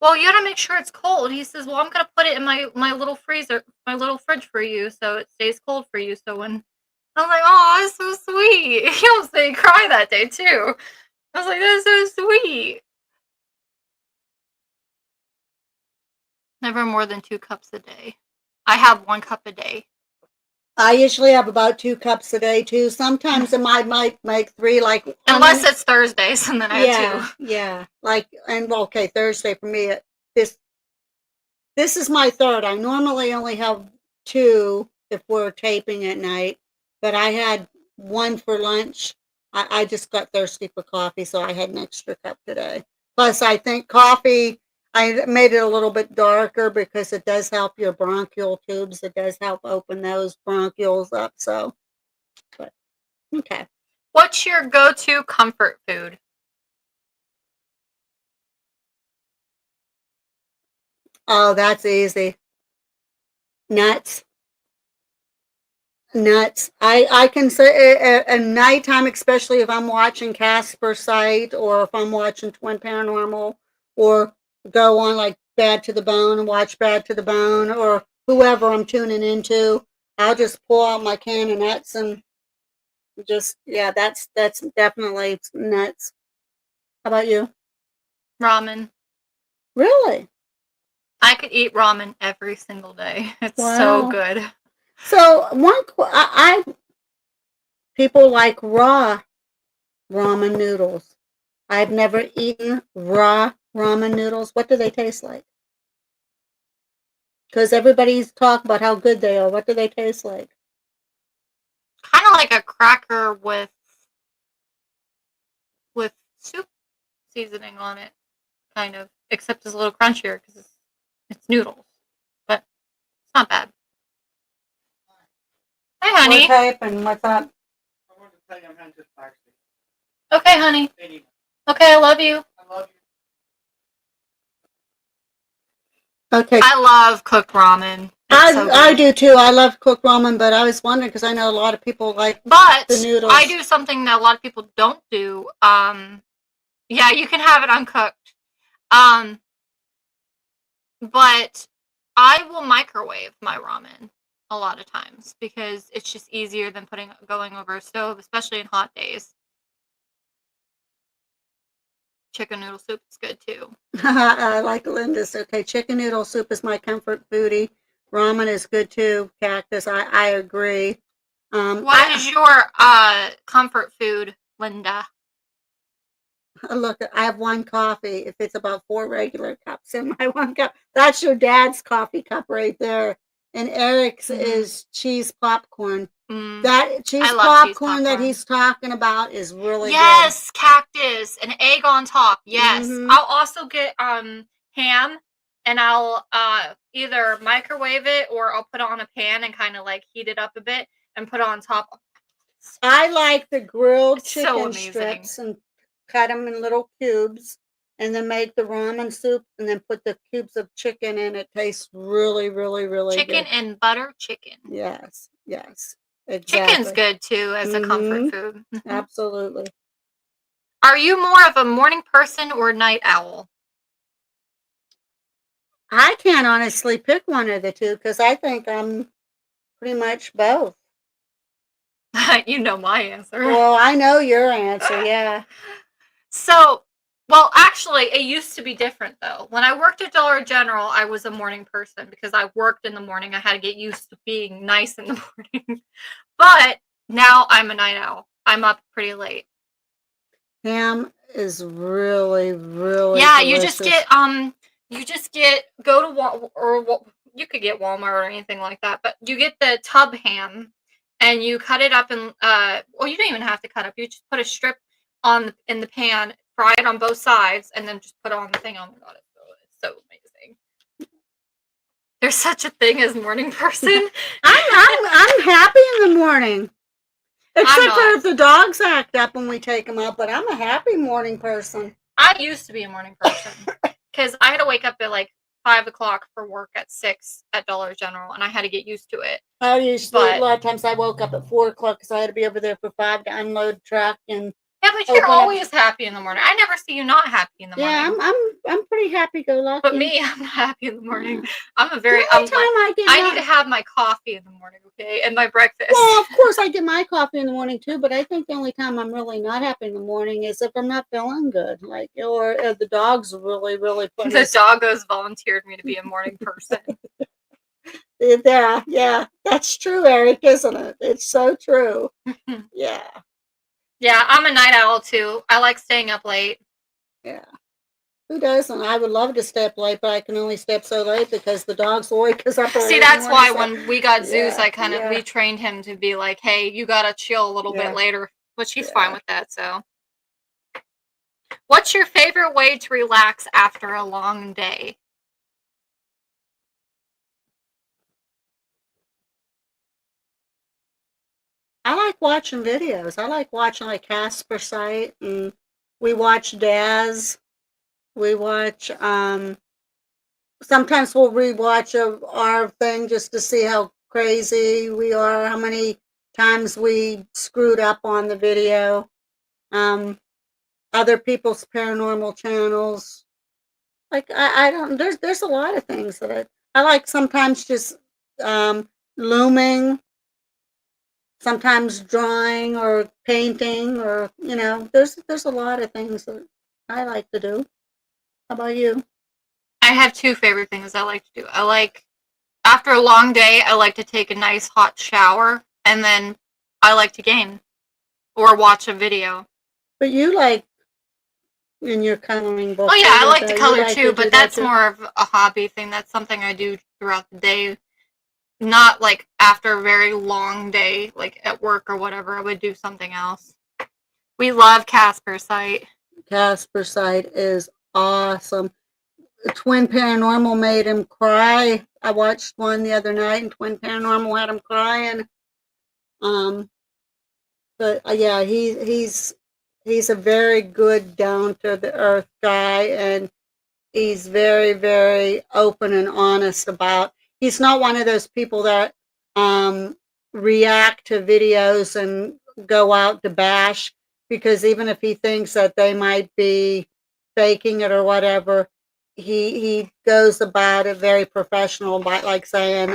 well, you gotta make sure it's cold. He says, well, I'm gonna put it in my little freezer, my little fridge for you, so it stays cold for you. So when I was like, oh, that's so sweet. He almost made me cry that day too. I was like, that's so sweet. Never more than 2 cups a day. I have 1 cup a day. I usually have about 2 cups a day too. Sometimes I might make 3, like unless it's Thursdays, and then I have 2. Yeah, like okay, Thursday for me. This is my third. I normally only have 2 if we're taping at night, but I had 1 for lunch. I just got thirsty for coffee, so I had an extra cup today. Plus, I think coffee, I made it a little bit darker because it does help your bronchial tubes. It does help open those bronchioles up. So, but okay. What's your go-to comfort food? Oh, that's easy. Nuts. I can say at nighttime, especially if I'm watching Casper Site or if I'm watching Twin Paranormal or go on like Bad to the Bone and watch Bad to the Bone or whoever I'm tuning into, I'll just pull out my can of nuts and Just yeah, that's definitely nuts. How about you? Ramen. Really? I could eat ramen every single day. It's so Wow. good. So people like raw ramen noodles. I've never eaten raw ramen noodles. What do they taste like? Because everybody's talk about how good they are. What do they taste like? Kind of like a cracker with soup seasoning on it, kind of. Except it's a little crunchier because it's noodles, but it's not bad. Hey, What honey. type and what's up? Okay, honey. Okay, I love you. Okay. I love cooked ramen. It's so I good. do too. I love cooked ramen, but I was wondering because I know a lot of people like But the noodles. I do something that a lot of people don't do. Yeah, you can have it uncooked. But I will microwave my ramen a lot of times because it's just easier than going over a stove, especially in hot days. Chicken noodle soup is good too. I like Linda's. Okay, chicken noodle soup is my comfort foodie. Ramen is good too. Cactus, I agree. What is your comfort food, Linda? Look, I have one coffee. If it's about 4 regular cups in my one cup, that's your dad's coffee cup right there. And Eric's is cheese popcorn. That cheese I love cheese popcorn that popcorn. he's talking about is really Yes, cactus, an egg on top. Yes. Mhm. I'll also get ham and I'll either microwave it or I'll put it on a pan and kind of like heat it up a bit and put it on top. I like the grilled It's so chicken amazing. strips and cut them in little cubes and then make the ramen soup and then put the cubes of chicken in. It tastes really, really, really Chicken good. and butter chicken. Yes, yes, Chicken's exactly. good too as a comfort Mhm. food. Absolutely. Are you more of a morning person or night owl? I can't honestly pick one of the two because I think I'm pretty much both. You know my answer. Well, I know your answer, yeah. So, well, actually, it used to be different though. When I worked at Dollar General, I was a morning person because I worked in the morning. I had to get used to being nice in the morning. But now I'm a night owl. I'm up pretty late. Ham is really, really Yeah, delicious. you just get go to you could get Walmart or anything like that, but you get the tub ham and you cut it up and well, you don't even have to cut up. You just put a strip in the pan, fry it on both sides, and then just put it on the thing. Oh my god, it's so amazing. There's such a thing as morning person. I'm happy in the morning. Except for not. if the dogs act up when we take them out, but I'm a happy morning person. I used to be a morning person because I had to wake up at like 5 o'clock for work at 6 at Dollar General, and I had to get used to it. A lot of times I woke up at 4 o'clock because I had to be over there for 5 to unload the truck and. Yeah, but you're always happy in the morning. I never see you not happy in the morning. Yeah, I'm pretty happy go lucky. But me, I'm not happy in the morning. Yeah. I'm a very. I need to have my coffee in the morning, okay, and my breakfast. Well, of course I get my coffee in the morning too, but I think the only time I'm really not happy in the morning is if I'm not feeling good, like or if the dog's really, really funny. The doggos volunteered me to be a morning person. Yeah, that's true, Eric, isn't it? It's so true. Yeah. Yeah, I'm a night owl too. I like staying up late. Yeah. Who doesn't? I would love to stay up late, but I can only stay up so late because the dogs will wake us up early. See, that's why when we got Zeus, we trained him to be like, hey, you gotta chill a little bit later, which he's fine with that. So, what's your favorite way to relax after a long day? I like watching videos. I like watching like Casper Site, and we watch Daz. We watch. Sometimes we'll rewatch our thing just to see how crazy we are, how many times we screwed up on the video. Other people's paranormal channels. Like I don't. There's a lot of things that I like. Sometimes just looming. sometimes drawing or painting, or there's a lot of things that I like to do. How about you? I have two favorite things I like to do. I like after a long day, I like to take a nice hot shower, and then I like to game or watch a video. But you like in your coloring book. Oh yeah, I like to you color like too, to do but that that's too. more of a hobby thing. That's something I do throughout the day. Not like after a very long day, like at work or whatever. I would do something else. We love Casper site. Casper site is awesome. Twin Paranormal made him cry. I watched one the other night, and Twin Paranormal had him crying. Um, but yeah, he's a very good, down to the earth guy, and he's very, very open and honest about. He's not one of those people that um, react to videos and go out to bash, because even if he thinks that they might be faking it or whatever, he goes about it very professional, by like saying,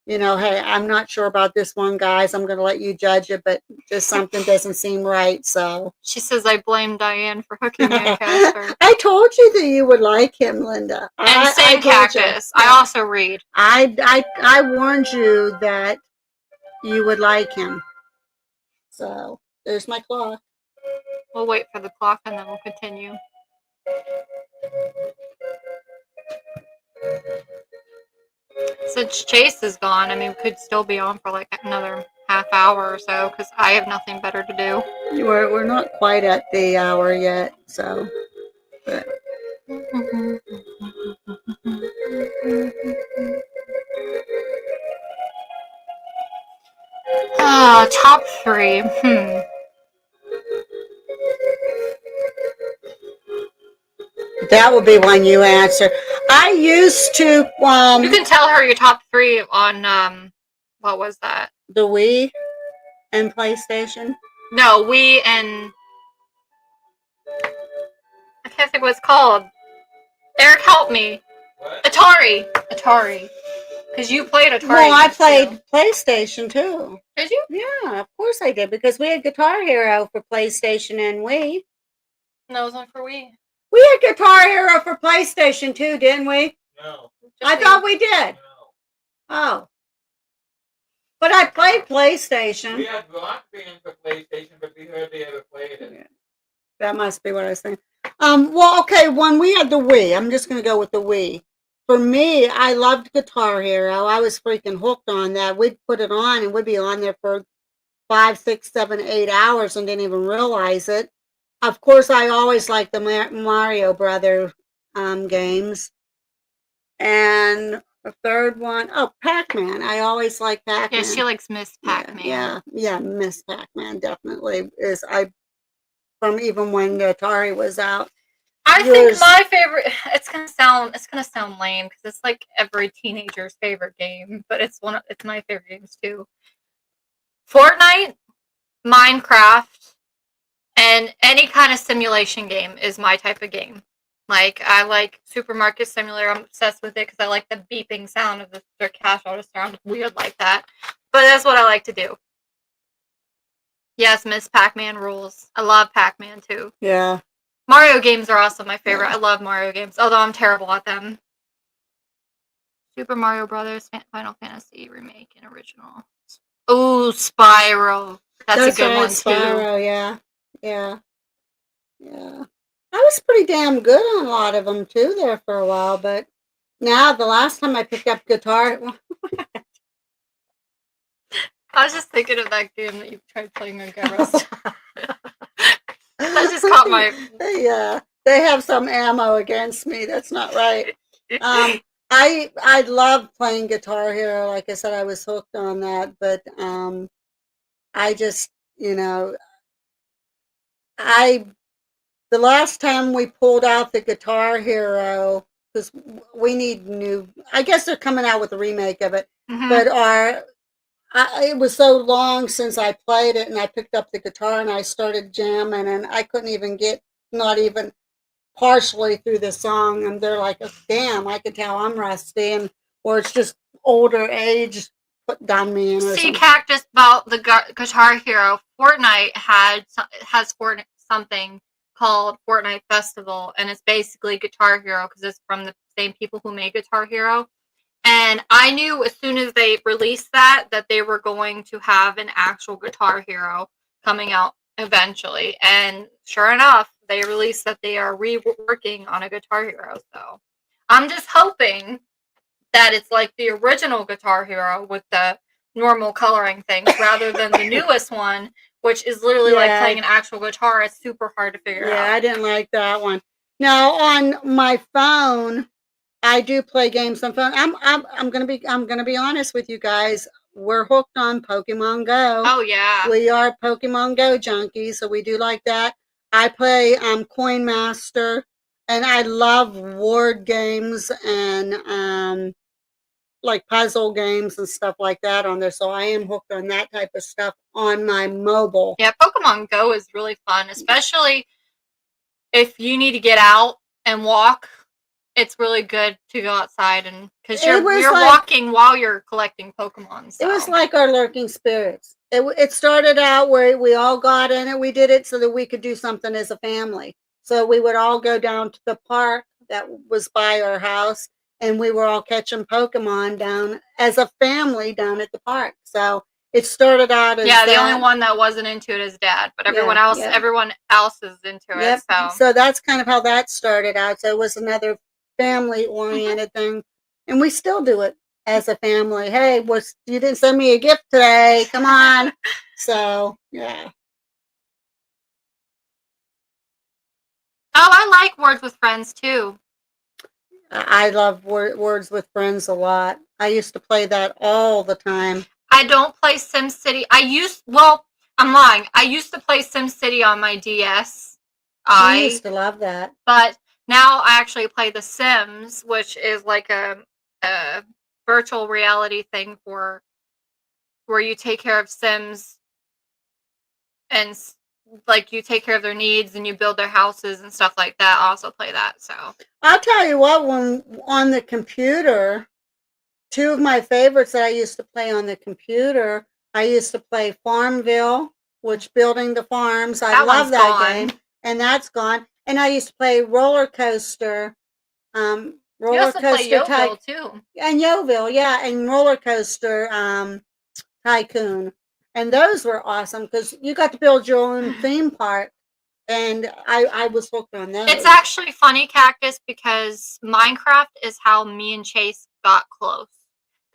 hey, I'm not sure about this one, guys. I'm going to let you judge it, but just something doesn't seem right. So She says I blame Diane for hooking me in Casper. I told you that you would like him, Linda. And I same told you. cactus. I also read. I warned you that you would like him. So there's my clock. We'll wait for the clock and then we'll continue. Since Chase is gone, I mean, we could still be on for like another half hour or so because I have nothing better to do. We're not quite at the hour yet, so. But. Top three. That will be one you answer. I used to. You can tell her your top three on what was that? The Wii and PlayStation. No, Wii and I can't think what it's called. Eric, help me. What? Atari. Because you played Atari. Well, I played PlayStation too. Did you? Yeah, of course I did, because we had Guitar Hero for PlayStation and Wii. No, it was on for Wii. We had Guitar Hero for PlayStation too, didn't we? No. I thought we did. No. Oh. But I played PlayStation. We had Rock Band for PlayStation, but we hardly ever played it. Yeah. That must be what I was saying. Well, okay, when we had the Wii, I'm just going to go with the Wii. For me, I loved Guitar Hero. I was freaking hooked on that. We'd put it on, and we'd be on there for 5, 6, 7, 8 hours and didn't even realize it. Of course, I always liked the Mario Brother games. And the third one, Pac-Man. I always liked Pac-Man. Yeah, she likes Miss Pac-Man. Yeah, Miss Pac-Man definitely is. From even when the Atari was out. I think my favorite. It's gonna sound lame because it's like every teenager's favorite game, but it's my favorite games too. Fortnite, Minecraft, and any kind of simulation game is my type of game. Like, I like Super Market Simulator. I'm obsessed with it because I like the beeping sound of their cash auto sound. Weird like that. But that's what I like to do. Yes, Miss Pac-Man rules. I love Pac-Man too. Yeah. Mario games are also my favorite. Yeah. I love Mario games, although I'm terrible at them. Super Mario Brothers, Final Fantasy Remake, and Original. Ooh, Spyro. That's a good one too. Spyro, yeah. I was pretty damn good on a lot of them too there for a while, but now the last time I picked up guitar. I was just thinking of that game that you tried playing on Garros. That just caught my. Yeah, they have some ammo against me. That's not right. I love playing Guitar Hero. Like I said, I was hooked on that, but I just, the last time we pulled out the Guitar Hero, because we need new. I guess they're coming out with a remake of it, but it was so long since I played it, and I picked up the guitar and I started jamming, and I couldn't even get not even partially through the song, and they're like, oh, damn, I can tell I'm rusty, or it's just older age done me in or See, something. Cactus, about the Guitar Hero, Fortnite has something called Fortnite Festival, and it's basically Guitar Hero because it's from the same people who made Guitar Hero. And I knew as soon as they released that they were going to have an actual Guitar Hero coming out eventually. And sure enough, they released that they are reworking on a Guitar Hero. So I'm just hoping that it's like the original Guitar Hero with the normal coloring things rather than the newest one, which is literally like playing an actual guitar. It's super hard to figure out. Yeah, I didn't like that one. Now on my phone, I do play games on phone. I'm gonna be honest with you guys. We're hooked on Pokemon Go. Oh yeah. We are Pokemon Go junkies, so we do like that. I play Coin Master, and I love word games and like puzzle games and stuff like that on there. So I am hooked on that type of stuff on my mobile. Yeah, Pokemon Go is really fun, especially if you need to get out and walk. It's really good to go outside and because you're walking while you're collecting Pokemon. So. It was like our lurking spirits. It started out where we all got in it. We did it so that we could do something as a family. So we would all go down to the park that was by our house, and we were all catching Pokemon down as a family down at the park. So it started out as the only one that wasn't into it is Dad, but everyone else is into it. So that's kind of how that started out. So it was another family-oriented thing, and we still do it as a family. Hey, you didn't send me a gift today? Come on. So yeah. Oh, I like Words with Friends too. I love Words with Friends a lot. I used to play that all the time. I don't play SimCity. I'm lying. I used to play SimCity on my DS. I used to love that. But now I actually play The Sims, which is like a virtual reality thing where you take care of Sims and like you take care of their needs and you build their houses and stuff like that. I also play that. So I'll tell you what, when on the computer, two of my favorites that I used to play on the computer, I used to play Farmville, which building the farms. I love that game, and that's gone. And I used to play Roller Coaster. Roller Coaster Tycoon too. And Yoville, yeah, and Roller Coaster Tycoon. And those were awesome because you got to build your own theme park. And I was hooked on those. It's actually funny, Cactus, because Minecraft is how me and Chase got close.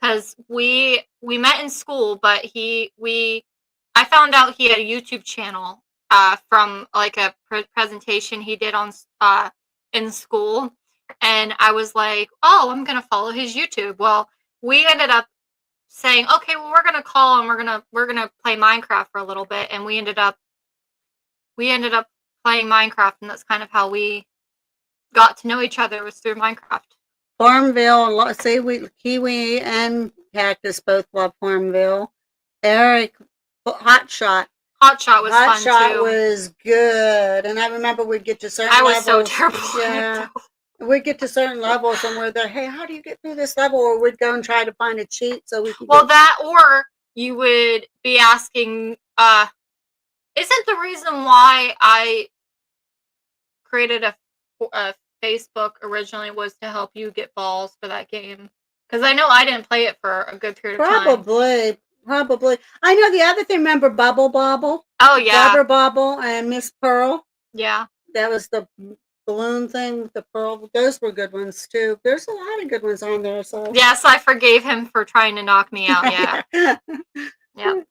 Because we met in school, but I found out he had a YouTube channel from like a presentation he did on in school, and I was like, oh, I'm gonna follow his YouTube. Well, we ended up saying, okay, well, we're gonna call him. We're gonna play Minecraft for a little bit, and we ended up playing Minecraft, and that's kind of how we got to know each other, was through Minecraft. Farmville, Kiwi and Cactus both love Farmville. Eric, Hotshot. Hotshot was fun too. Hotshot was good, and I remember we'd get to certain levels. I was so terrible. Yeah, we'd get to certain levels, and we're there. Hey, how do you get through this level? Or we'd go and try to find a cheat so we could. Well, that or you would be asking. Isn't the reason why I created a Facebook originally was to help you get balls for that game? Because I know I didn't play it for a good period of time. Probably. I know the other thing. Remember Bubble Bobble? Oh yeah. Rubber Bobble and Miss Pearl. Yeah. That was the balloon thing with the pearl. Those were good ones too. There's a lot of good ones on there. So yes, I forgave him for trying to knock me out. Yeah. Yeah.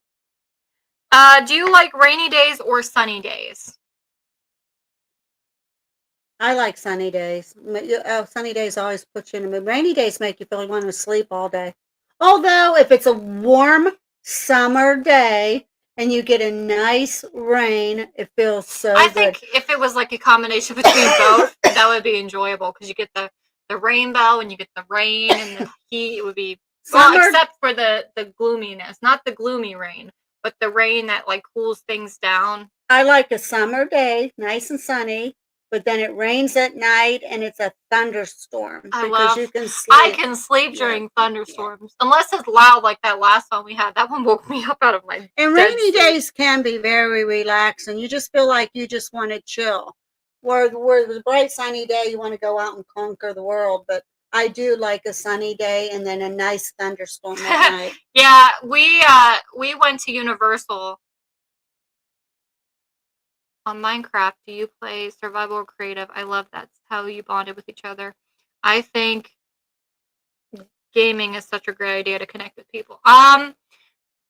Do you like rainy days or sunny days? I like sunny days. Sunny days always put you in the mood. Rainy days make you feel like you want to sleep all day. Although, if it's a warm summer day and you get a nice rain, it feels so good. I think if it was like a combination between both, that would be enjoyable because you get the rainbow and you get the rain and the heat. It would be except for the gloominess, not the gloomy rain, but the rain that like cools things down. I like a summer day, nice and sunny. but then it rains at night and it's a thunderstorm I because love. you can I sleep. can sleep Yeah, during yeah. thunderstorms, unless it's loud like that last one we had. That one woke me up out of my And dead rainy sleep. days can be very relaxing. You just feel like you just want to chill. Where the bright sunny day, you want to go out and conquer the world. But I do like a sunny day and then a nice thunderstorm at night. Yeah, we went to Universal on Minecraft. Do you play survival or creative? I love that. It's how you bonded with each other. I think gaming is such a great idea to connect with people.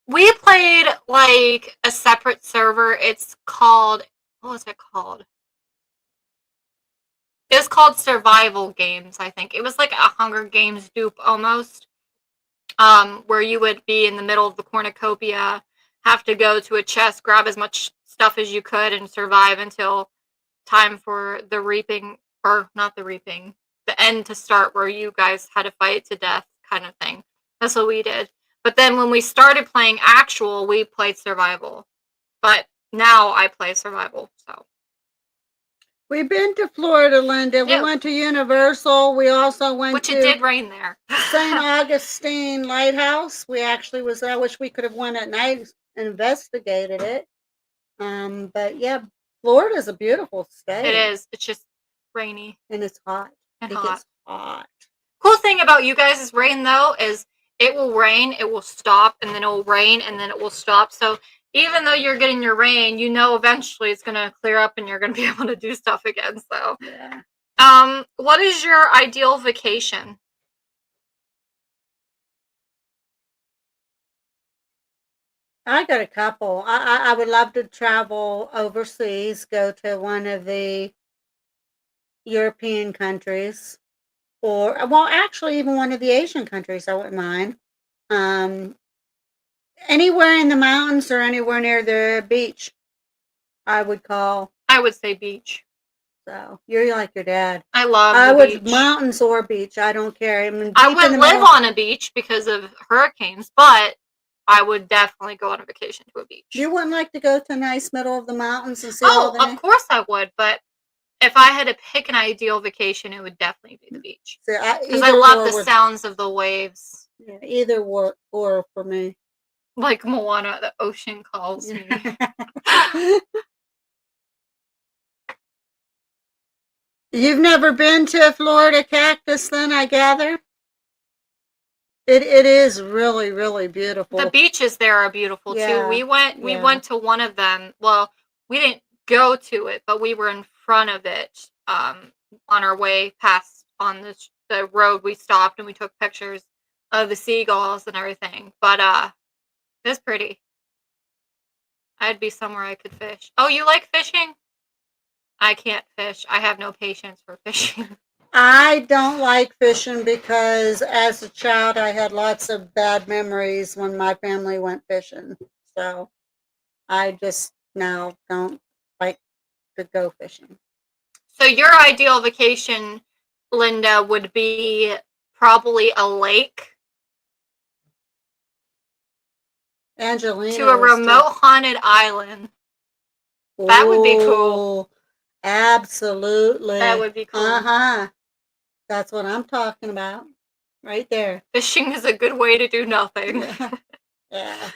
We played like a separate server. It's called, what was it called? It's called Survival Games, I think. It was like a Hunger Games dupe almost. Where you would be in the middle of the cornucopia, have to go to a chest, grab as much stuff as you could, and survive until time for the reaping, or not the reaping, the end to start, where you guys had to fight to death, kind of thing. That's what we did. But then when we started playing actual, we played survival. But now I play survival, so. We've been to Florida, Linda. We Yeah. went to Universal. We also went Which to it did rain there. St. Augustine Lighthouse. We actually was. I wish we could have went at night and investigated it. But yeah, Florida's a beautiful state. It is. It's just rainy And it's hot. and It hot. gets hot. Cool thing about you guys' rain though is it will rain, it will stop, and then it will rain, and then it will stop. So even though you're getting your rain, you know eventually it's gonna clear up and you're gonna be able to do stuff again. So Yeah. what is your ideal vacation? I got a couple. I would love to travel overseas, go to one of the European countries, or well, actually, even one of the Asian countries. I wouldn't mind. Um, Anywhere in the mountains or anywhere near the beach, I would call. I would say beach. So you're like your dad. I love I the would beach. mountains or beach. I don't care. I mean, I deep in wouldn't the live middle. on a beach because of hurricanes, but I would definitely go on a vacation to a beach. You wouldn't like to go to a nice middle of the mountains and see all Oh, the. of course I would, but if I had to pick an ideal vacation, it would definitely be the beach. See, Because I love the sounds of the waves. Yeah, either or for me. Like Moana, the ocean calls me. You've never been to a Florida cactus then, I gather? It is really, really beautiful. The beaches there are beautiful Yeah, too. We went to one of them. Well, we didn't go to it, but we were in front of it on our way past on the road. We stopped and we took pictures of the seagulls and everything. But it's pretty. I'd be somewhere I could fish. Oh, you like fishing? I can't fish. I have no patience for fishing. I don't like fishing because as a child I had lots of bad memories when my family went fishing. So I just now don't like to go fishing. So your ideal vacation, Linda, would be probably a lake Angelina to a remote haunted island. That would be cool. Absolutely. That would be cool. Uh-huh. That's what I'm talking about. Right there. Fishing is a good way to do nothing. Yeah.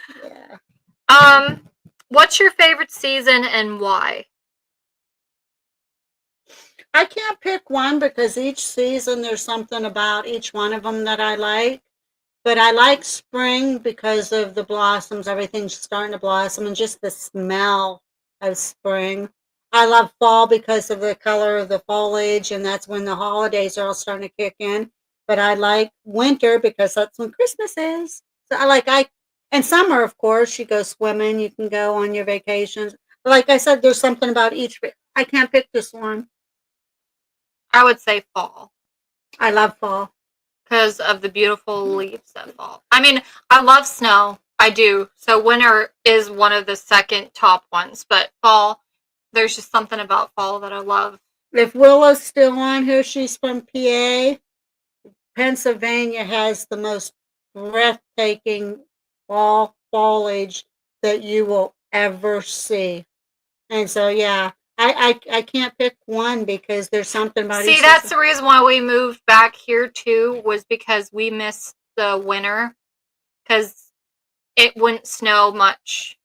Yeah. What's your favorite season and why? I can't pick one because each season there's something about each one of them that I like. But I like spring because of the blossoms, everything's starting to blossom, and just the smell of spring. I love fall because of the color of the foliage, and that's when the holidays are all starting to kick in. But I like winter because that's when Christmas is. So and summer, of course, you go swimming, you can go on your vacations. Like I said, there's something about each. I can't pick this one. I would say fall. I love fall. Because of the beautiful leaves that fall. I mean, I love snow. I do. So winter is one of the second top ones. But fall, there's just something about fall that I love. If Willow's still on here, she's from PA. Pennsylvania has the most breathtaking fall foliage that you will ever see. And so, yeah, I can't pick one because there's something about See, each that's season. the reason why we moved back here too, was because we missed the winter, because it wouldn't snow much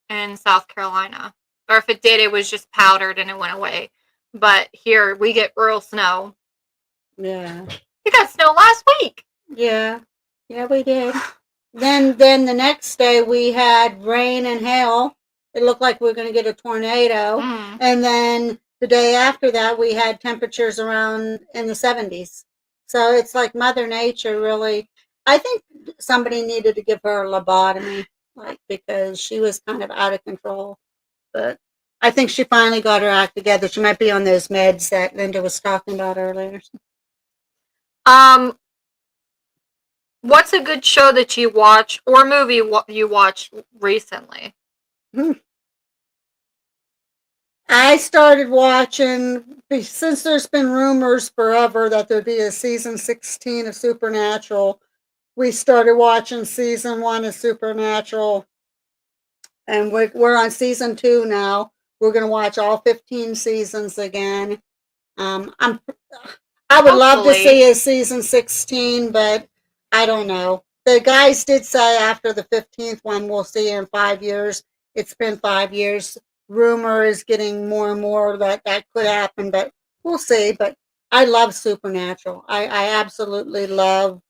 in South Carolina. Or if it did, it was just powdered and it went away. But here, we get real snow. Yeah. We got snow last week. Yeah. Yeah, we did. Then the next day we had rain and hail. It looked like we were going to get a tornado. Mm. And then the day after that we had temperatures around in the 70s. So it's like Mother Nature really. I think somebody needed to give her a lobotomy, like, because she was kind of out of control. But I think she finally got her act together. She might be on those meds that Linda was talking about earlier. Um, what's a good show that you watch or movie you watched recently? I started watching, since there's been rumors forever that there'd be a season 16 of Supernatural. We started watching season 1 of Supernatural, and we're on season 2 now. We're going to watch all 15 seasons again. I'm I would love to Hopefully. see a season 16, but I don't know. The guys did say after the 15th one we'll see in 5 years. It's been 5 years. Rumor is getting more and more that that could happen, but we'll see. But I love Supernatural. I absolutely love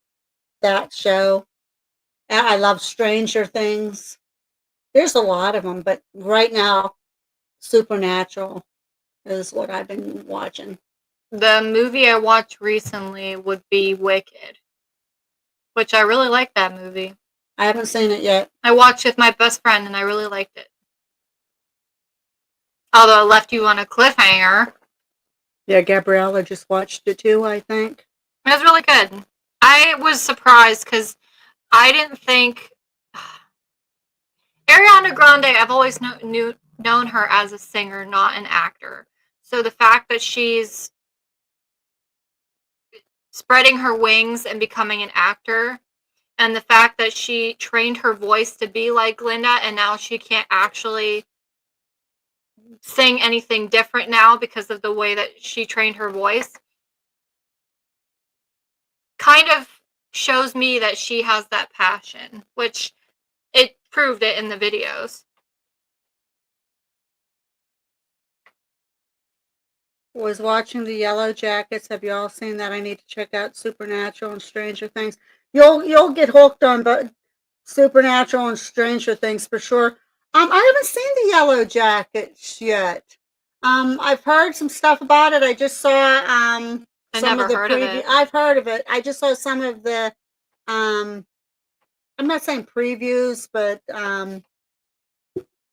that show. I love Stranger Things. There's a lot of them, but right now, Supernatural is what I've been watching. The movie I watched recently would be Wicked, which I really like that movie. I haven't seen it yet. I watched it with my best friend and I really liked it. Although it left you on a cliffhanger. Yeah, Gabriella just watched it too, I think. It was really good. I was surprised because I didn't think Ariana Grande. I've always known her as a singer, not an actor. So the fact that she's spreading her wings and becoming an actor, and the fact that she trained her voice to be like Glinda, and now she can't actually sing anything different now because of the way that she trained her voice, kind of shows me that she has that passion, which it proved it in the videos. Was watching the Yellow Jackets. Have you all seen that? I need to check out Supernatural and Stranger Things. You'll get hooked on but Supernatural and Stranger Things for sure. I haven't seen the Yellow Jackets yet. I've heard some stuff about it. I just saw I some of never the heard of preview. it. I've heard of it. I just saw some of the I'm not saying previews, but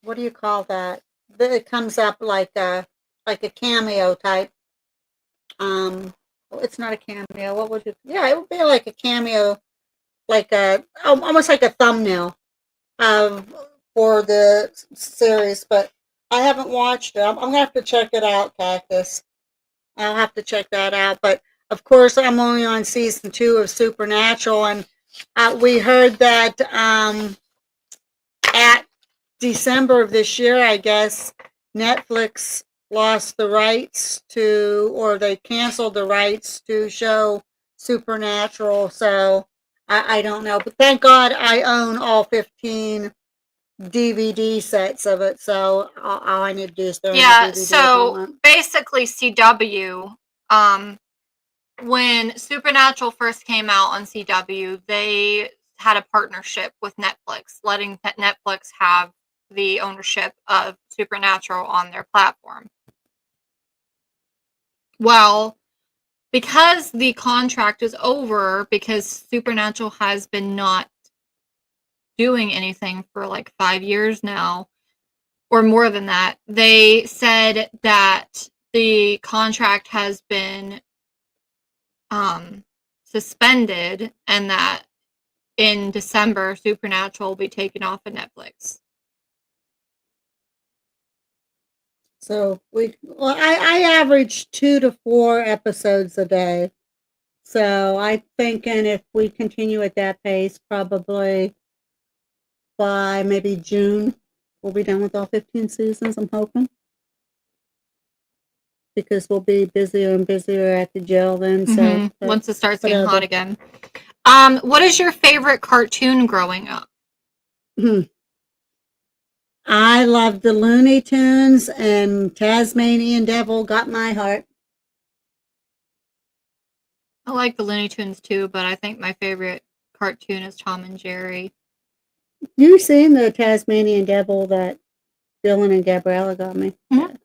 what do you call that? It comes up like a cameo type. Well, it's not a cameo. What would it? Yeah, it would be like a cameo, like almost like a thumbnail of for the series. But I haven't watched it. I'm gonna have to check it out, Cactus. I'll have to check that out. But of course, I'm only on season 2 of Supernatural, and we heard that at December of this year, I guess, Netflix lost the rights to, or they canceled the rights to show Supernatural. So I don't know. But thank God I own all 15 DVD sets of it. So all I need to do is throw in the Yeah, DVD if I so want. basically CW, when Supernatural first came out on CW, they had a partnership with Netflix, letting Netflix have the ownership of Supernatural on their platform. Well, because the contract is over, because Supernatural has been not doing anything for like 5 years now, or more than that, they said that the contract has been suspended, and that in December Supernatural will be taken off of Netflix. So I average 2 to 4 episodes a day. So I'm thinking if we continue at that pace, probably by maybe June, we'll be done with all 15 seasons, I'm hoping. because we'll be busier and busier at the jail then. So Once it starts getting whatever. hot again. What is your favorite cartoon growing up? I loved the Looney Tunes, and Tasmanian Devil got my heart. I like the Looney Tunes too, but I think my favorite cartoon is Tom and Jerry. You seen the Tasmanian Devil that Dylan and Gabriella got me? Mhm.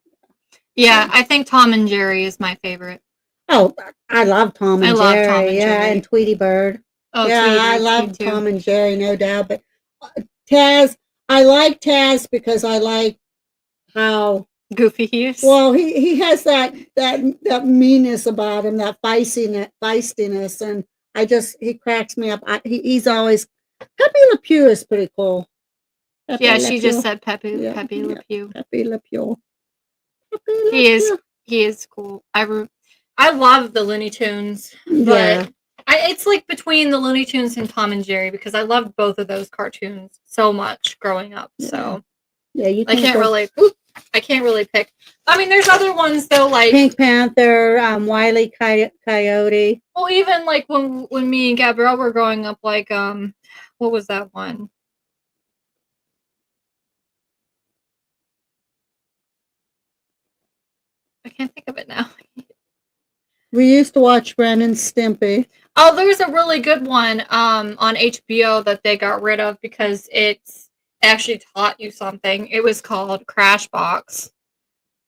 Yeah, I think Tom and Jerry is my favorite. Oh, I love Tom and I Jerry. love Tom and yeah, Jerry. and Tweety Bird. Oh, yeah, Tweety I Bird's love cute too. Tom and Jerry, no doubt. But Taz, I like Taz because I like how Goofy he is. well he has that meanness about him, that feistiness, and he cracks me up. He's always Pepe Le Pew is pretty cool. Pepe Yeah, Le she Pew. just said Pepe Le Yeah, Pew. Pepe Le Pew. He is cool. I love the Looney Tunes, but Yeah. it's like between the Looney Tunes and Tom and Jerry because I loved both of those cartoons so much growing up. Yeah. So Yeah, you I can't really pick. I mean, there's other ones though, like Pink Panther, Wile E. Coyote. well, even like when me and Gabrielle were growing up, like what was that one? I can't think of it now. We used to watch Ren and Stimpy. Oh, there's a really good one on HBO that they got rid of because it's actually taught you something. It was called Crash Box.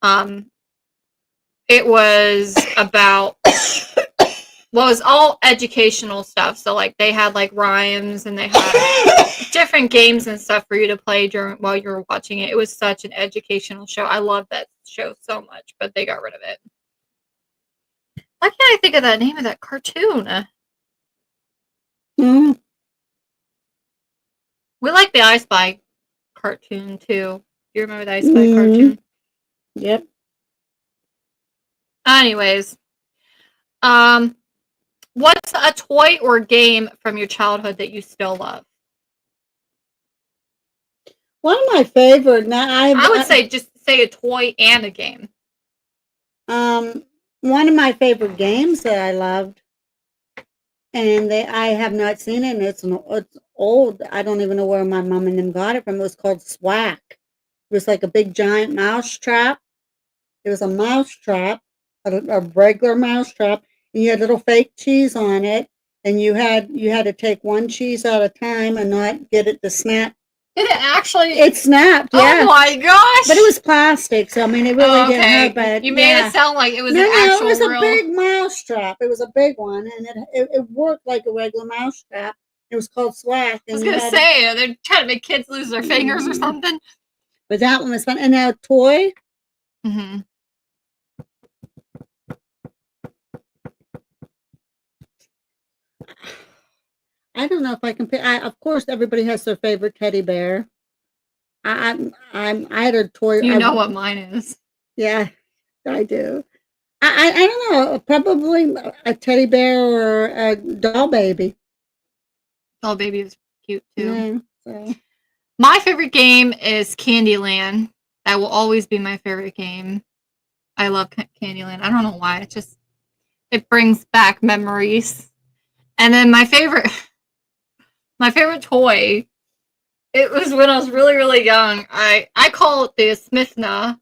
It was about well, it was all educational stuff. So like they had like rhymes and they had different games and stuff for you to play while you were watching it. It was such an educational show. I love that show so much, but they got rid of it. Why can't I think of the name of that cartoon? Mm. We like the I Spy cartoon too. Do you remember the I Spy cartoon? Yep. Anyways, what's a toy or game from your childhood that you still love? One of my favorite. Now I would say just say a toy and a game. One of my favorite games that I loved, and I have not seen it. And it's old. I don't even know where my mom and them got it from. It was called Swack. It was like a big giant mouse trap. It was a mouse trap, a regular mouse trap, and you had little fake cheese on it, and you had to take one cheese at a time and not get it to snap. Did it actually? It snapped, yeah. Oh my gosh! But it was plastic, so I mean, it really didn't hurt. But you made it sound like it was an no, actual it was real... a big mouse trap. It was a big one, and it worked like a regular mouse trap. It was called Swack. I was gonna say they're trying to make kids lose their fingers or something. But that one was fun. And now toy. Mm-hmm. I don't know if I can pick. Of course, everybody has their favorite teddy bear. I had a toy. You know what mine is? Yeah, I do. I don't know. Probably a teddy bear or a doll baby. Doll baby is cute too. Yeah, so. My favorite game is Candyland. That will always be my favorite game. I love Candyland. I don't know why. It brings back memories. And then my favorite toy, it was when I was really, really young. I call it the Smithna.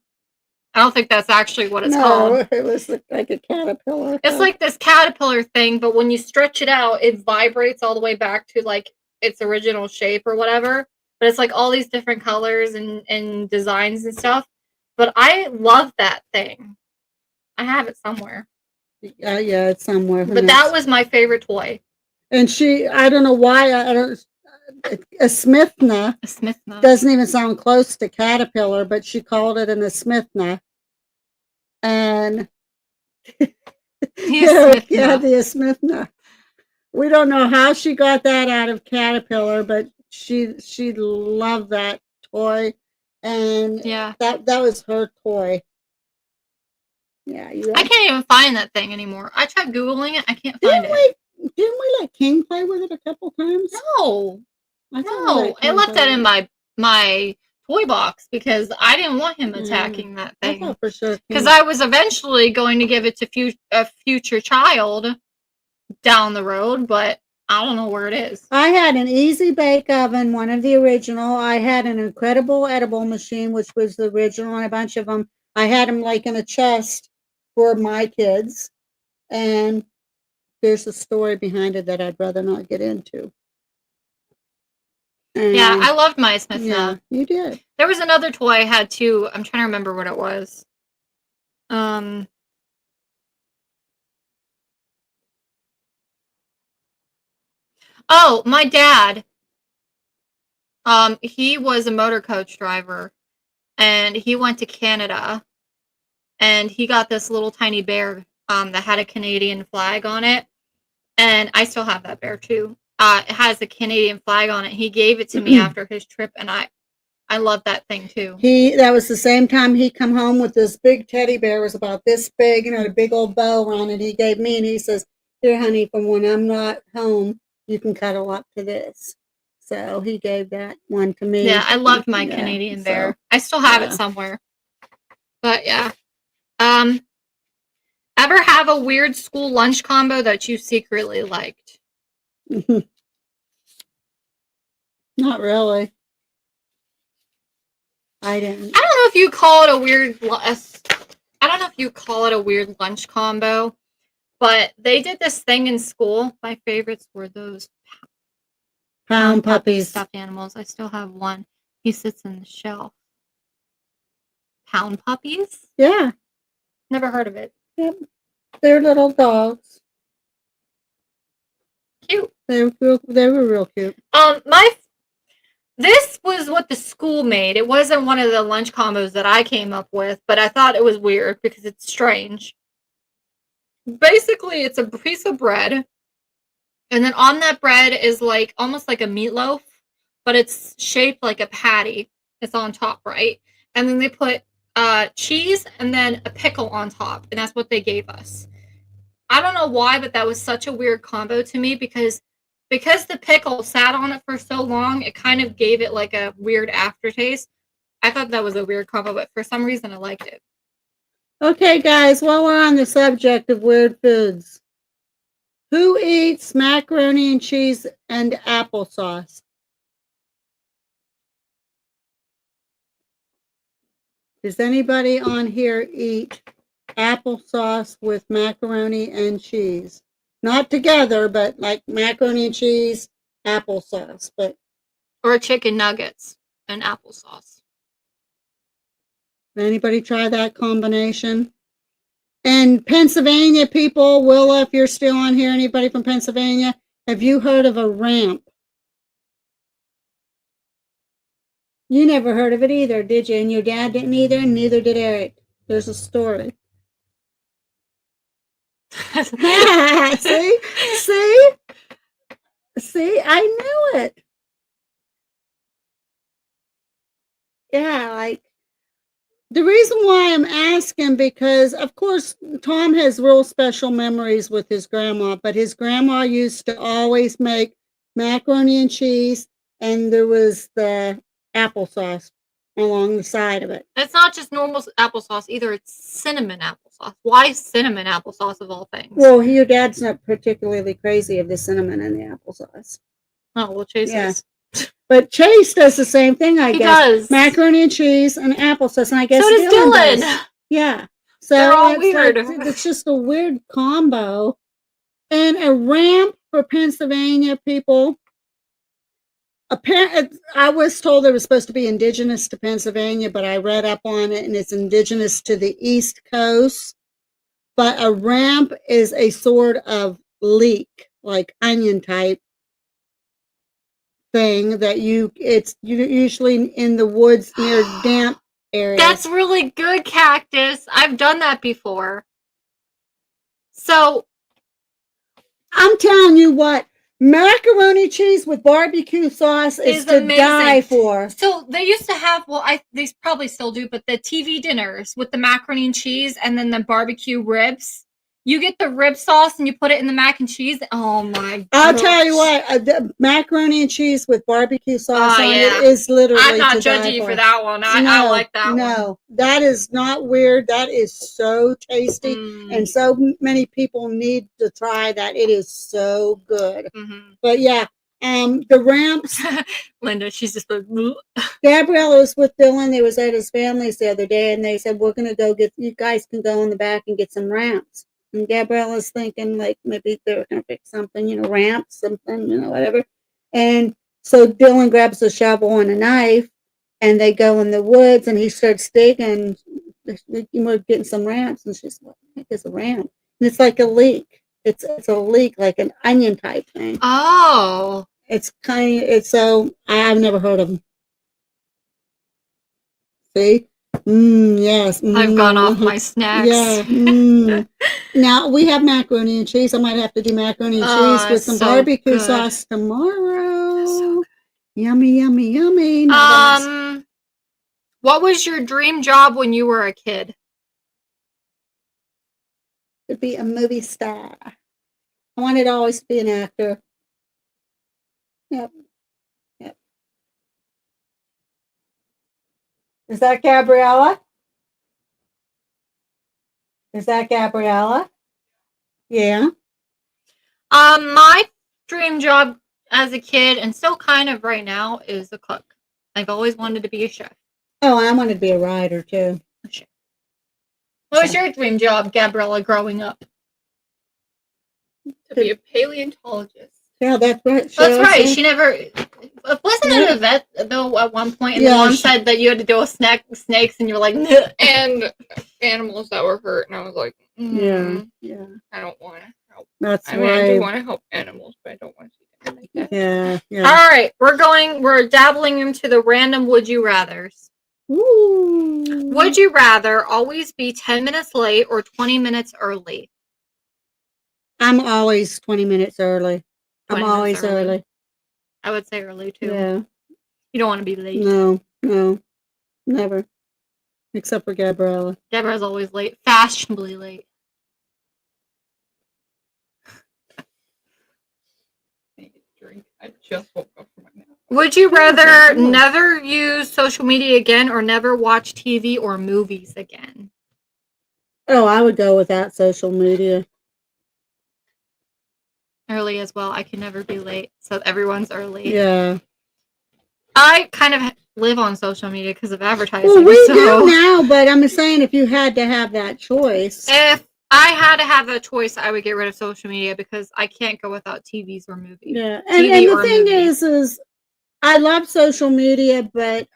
I don't think that's actually what it's called. It was like a caterpillar. It's like this caterpillar thing, but when you stretch it out, it vibrates all the way back to like its original shape or whatever. But it's like all these different colors and designs and stuff. But I love that thing. I have it somewhere. Yeah, it's somewhere. But that was my favorite toy. And I don't know why, a Smithna. A Smithna. Doesn't even sound close to caterpillar, but she called it a Smithna. And yeah, the Smithna. We don't know how she got that out of caterpillar, but she loved that toy, and yeah, that was her toy. Yeah, I can't even find that thing anymore. I tried Googling it. I can't find it. Didn't we let King play with it a couple times? No. I left that in my toy box because I didn't want him attacking that I thing. thought for sure. Because I was eventually going to give it to a future child down the road, but I don't know where it is. I had an easy bake oven, one of the original. I had an incredible edible machine, which was the original, and a bunch of them. I had them like in a chest for my kids. And there's a story behind it that I'd rather not get into. Yeah, I loved my Smith Yeah, Nub. you did. There was another toy I had too. I'm trying to remember what it was. Oh, my dad. He was a motor coach driver, and he went to Canada, and he got this little tiny bear that had a Canadian flag on it, and I still have that bear too. It has a Canadian flag on it. He gave it to me after his trip, and I love that thing too. That was the same time he come home with this big teddy bear. It was about this big, and had a big old bow around it. He gave me, and he says, "Here, honey, from when I'm not home, you can cuddle up to this." So he gave that one to me. Yeah, I loved my Canadian bear. I still have it somewhere. But yeah. Ever have a weird school lunch combo that you secretly liked? Not really. I didn't. I don't know if you call it a weird. I don't know if you call it a weird lunch combo, but they did this thing in school. My favorites were those Pound puppies. Stuffed animals. I still have one. He sits in the shelf. Pound puppies? Yeah. Never heard of it. Yep. They're little dogs. Cute. They were real cute. This was what the school made. It wasn't one of the lunch combos that I came up with, but I thought it was weird because it's strange. Basically, it's a piece of bread, and then on that bread is like almost like a meatloaf, but it's shaped like a patty. It's on top, right? And then they put cheese and then a pickle on top, and that's what they gave us. I don't know why, but that was such a weird combo to me because the pickle sat on it for so long, it kind of gave it like a weird aftertaste. I thought that was a weird combo, but for some reason I liked it. Okay, guys, while we're on the subject of weird foods, who eats macaroni and cheese and applesauce? Does anybody on here eat applesauce with macaroni and cheese? Not together, but like macaroni and cheese, applesauce. Or chicken nuggets and applesauce. Anybody try that combination? And Pennsylvania people, Willa, if you're still on here, anybody from Pennsylvania, have you heard of a ramp? You never heard of it either, did you? And your dad didn't either, and neither did Eric. There's a story. See? See? I knew it. Yeah, like, the reason why I'm asking, because, of course, Tom has real special memories with his grandma, but his grandma used to always make macaroni and cheese, and there was the applesauce along the side of it. It's not just normal applesauce either. It's cinnamon applesauce. Why cinnamon applesauce of all things? Well, your dad's not particularly crazy of the cinnamon in the applesauce. Oh, well, Chase is. But Chase does the same thing, I guess. He does. Macaroni and cheese and applesauce, and I guess so does Dylan. Does. Yeah. So they're all weird. It's just a weird combo. And a ramp for Pennsylvania people. Apparently, I was told it was supposed to be indigenous to Pennsylvania, but I read up on it, and it's indigenous to the East Coast. But a ramp is a sort of leek, like onion type thing that it's usually in the woods near damp areas. That's really good, Cactus. I've done that before. So, I'm telling you what, macaroni cheese with barbecue sauce is to amazing. Die for. So they used to have, they probably still do, but the TV dinners with the macaroni and cheese and then the barbecue ribs. You get the rib sauce and you put it in the mac and cheese. Oh my! I'll tell you gosh. what, the macaroni and cheese with barbecue sauce Oh, on yeah. it is literally I'm not to die judging you for that one. I No, like that one. no, that is not weird. That is so tasty, and so many people need to try that. It is so good. Mm-hmm. But yeah, the ramps. Linda, she's just like, "Bleh." Gabrielle was with Dylan. They was at his family's the other day, and they said, we're going to go get, you guys can go in the back and get some ramps. And Gabrielle is thinking, like, maybe they're going to fix something, ramps, something, whatever. And so Dylan grabs a shovel and a knife, and they go in the woods, and he starts digging. We're getting some ramps. And she's, what the heck is a ramp? And it's like a leek. It's a leek, like an onion type thing. Oh. So, I've never heard of them. See? Yes. I've gone off my snacks. Yeah. Now, we have macaroni and cheese. I might have to do macaroni and cheese with some barbecue sauce tomorrow. So yummy, yummy, yummy. What was your dream job when you were a kid? To be a movie star. I wanted to always be an actor. Yep. Is that Gabriella? Yeah. My dream job as a kid, and still kind of right now, is a cook. I've always wanted to be a chef. Oh, I wanted to be a writer too. What was your dream job, Gabriella, growing up? To be a paleontologist. Yeah, that's right. That's right. She never wasn't it a vet though at one point, and the mom said that you had to deal with snakes, and you're like, "Nuh." And animals that were hurt, and I was like, yeah, I don't want to help. That's I mean, right. I do want to help animals, but I don't want to see them like that. Yeah. All right, we're dabbling into the random would you rathers. Ooh. Would you rather always be 10 minutes late or 20 minutes early? I'm always 20 minutes early. I'm 20 minutes always early. I would say early too. Yeah. You don't want to be late. No, never. Except for Gabriella. Deborah's always late, fashionably late. Drink. I just woke up from my nap. Would you rather never use social media again or never watch TV or movies again? Oh, I would go without social media. Early as well. I can never be late, so everyone's early. Yeah. I kind of live on social media because of advertising. Well, we do now, but I'm saying if you had to have that choice. If I had to have that choice, I would get rid of social media because I can't go without TVs or movies. Yeah, and the thing is I love social media, but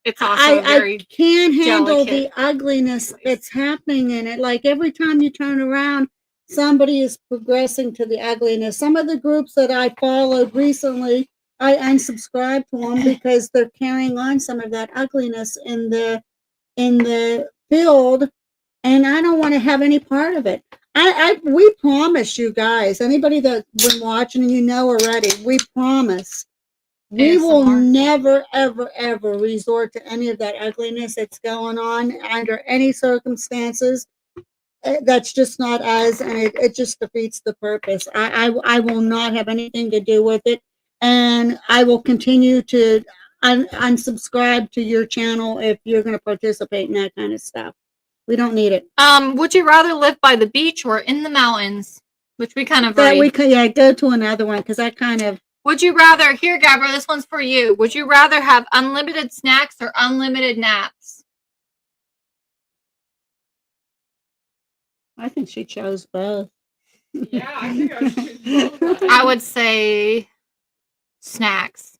it's also I can't handle the ugliness that's happening in it. Like every time you turn around, somebody is progressing to the ugliness. Some of the groups that I followed recently, I unsubscribed to them because they're carrying on some of that ugliness in the field, and I don't want to have any part of it. We promise you guys, anybody that's been watching, already, we promise we will never, ever, ever resort to any of that ugliness that's going on under any circumstances. That's just not us, and it just defeats the purpose. I will not have anything to do with it, and I will continue to unsubscribe to your channel if you're going to participate in that kind of stuff. We don't need it. Would you rather live by the beach or in the mountains? Which we kind of go to another one because I kind of. Would you rather, here, Gabrielle, this one's for you. Would you rather have unlimited snacks or unlimited naps? I think she chose both. Yeah, I think I should choose both. I would say snacks.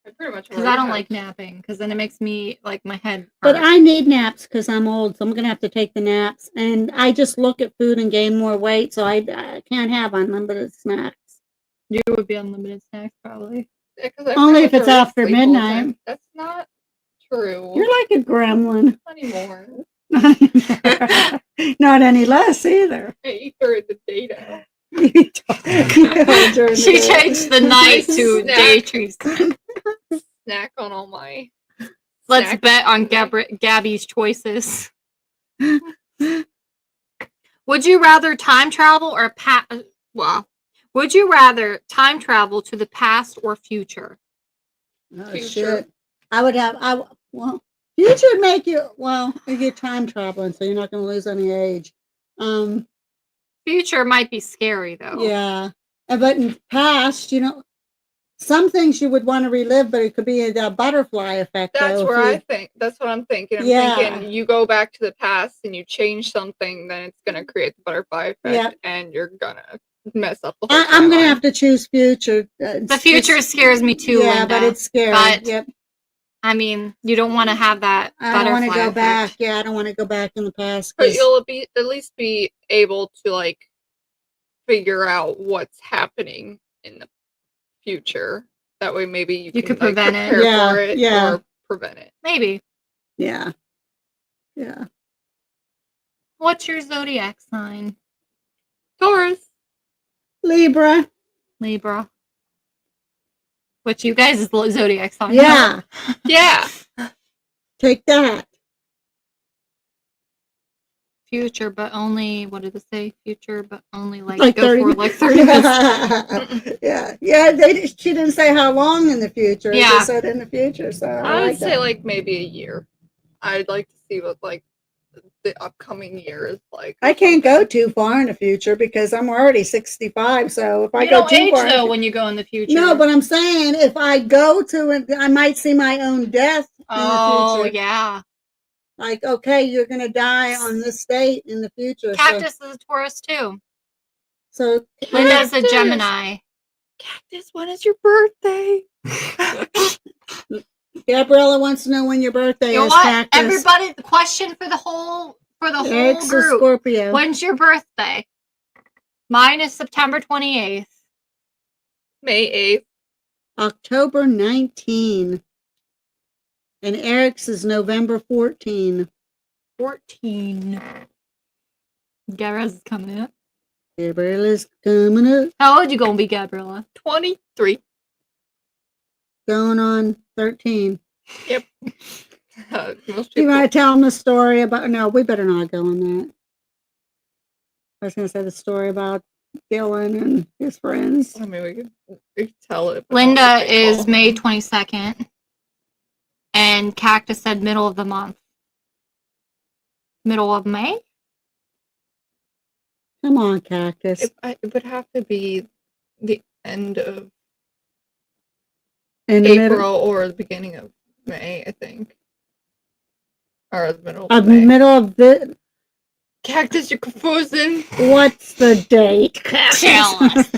Because I don't like napping, because then it makes me, like, my head hurt. But I need naps because I'm old, so I'm going to have to take the naps. And I just look at food and gain more weight, so I can't have unlimited snacks. You would be unlimited snacks, probably. Yeah, only if it's after midnight. That's not true. You're like a gremlin. Not anymore. Not any less either. I eat during the daytime. She changed the night to day trees. Snack on all my. Let's bet on Gabby's choices. Would you rather time travel or would you rather time travel to the past or future? Oh, Future. shit. I would have, well, future would make you, well, you're time traveling, so you're not going to lose any age. Future might be scary though. Yeah. But in the past, some things you would want to relive, but it could be the butterfly effect. That's though, where if I you- think. That's what I'm thinking. I'm Yeah. thinking you go back to the past and you change something, then it's gonna create the butterfly effect, Yeah. and you're gonna mess up the whole I'm going to timeline. have to choose future. The future scares me too, Yeah, Linda. but it's scary. But- Yep. I mean, you don't want to have that I don't want to butterfly go back. effect. Yeah, I don't want to go back in the past. But 'cause- you'll be at least be able to like figure out what's happening in the future. That way, maybe you can could like, prevent it. prepare Yeah, for it yeah. or prevent it. Maybe. yeah. Yeah. What's your zodiac sign? Taurus. Libra. Libra. What's you guys' zodiac sign? Yeah. Yeah. Take that. Future, but only, what did it say? Future, but only Like go 30 for like 30 minutes. Yeah. She didn't say how long in the future. She Yeah. just said in the future. So I I would like say that. like maybe a year. I'd like to see what like the upcoming year is like. I can't go too far in the future because I'm already 65. So if I You go don't too age far, though when you go in the future. no, but I'm saying if I go to it, I might see my own death in oh the future. yeah. Like, okay, you're gonna die on this date in the future. Cactus is a Taurus too. So Linda's a Cactus. Gemini. Cactus, when is your birthday? Gabriella wants to know when your birthday You know is. what? Cactus. Everybody, the question for the whole Eric's a group. Scorpio. When's your birthday? Mine is September 28th. May 8th. October 19. And Eric's is November 14. 14. Gabriela's coming up. Gabriella's coming up, How old you gonna be, Gabriella? 23. going on 13. Most Do you people. want to tell them the story about? No, we better not go on that. I was going to say the story about Dylan and his friends. I mean, we could tell it. but not Linda what they is call May them. 22nd. And Cactus said middle of the month. Middle of May? Come on, Cactus. It would have to be the end of In the April middle, or the beginning of May, I think. Or the middle a of May. middle of the. Cactus, you're confusing. What's the date? Tell us.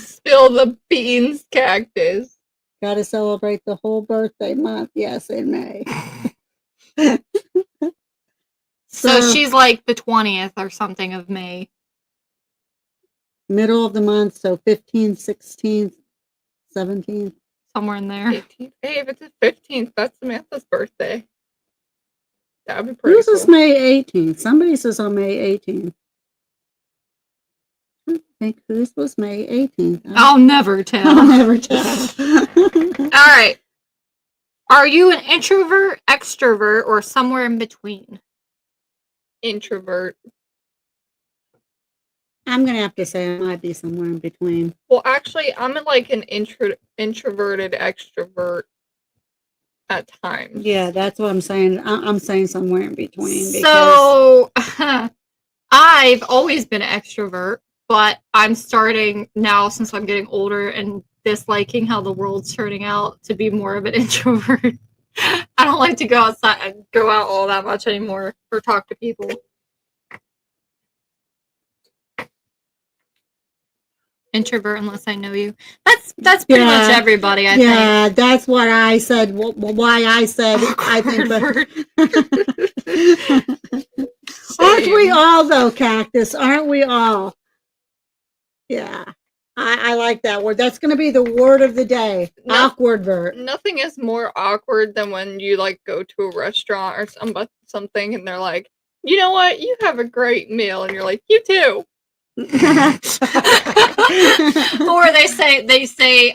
Spill the beans, Cactus. Got to celebrate the whole birthday month. Yes, in May. So she's like the 20th or something of May. Middle of the month, so 15th, 16th, 17th. Somewhere in there. 18th. Hey, if it's the 15th, that's Samantha's birthday. That would be pretty Who's cool. this May 18th? Somebody says on May 18th. I think whose was May 18th. I'll never I'll tell. never tell. All right. Are you an introvert, extrovert, or somewhere in between? Introvert. I'm going to have to say I might be somewhere in between. Well, actually, I'm like an introverted extrovert at times. Yeah, that's what I'm saying. I'm saying somewhere in between. Because So, I've always been an extrovert, but I'm starting now, since I'm getting older and disliking how the world's turning out, to be more of an introvert. I don't like to go outside and go out all that much anymore or talk to people. Introvert unless I know you. That's pretty much Yeah. everybody, I think. yeah, that's what I said. Why I said I think. Aren't we all though, Cactus? Aren't we all? Yeah, I like that word. That's going to be the word of the day. No. Awkward vert. Nothing is more awkward than when you like go to a restaurant or something and they're like, you know what, you have a great meal, and you're like, you too. Or they say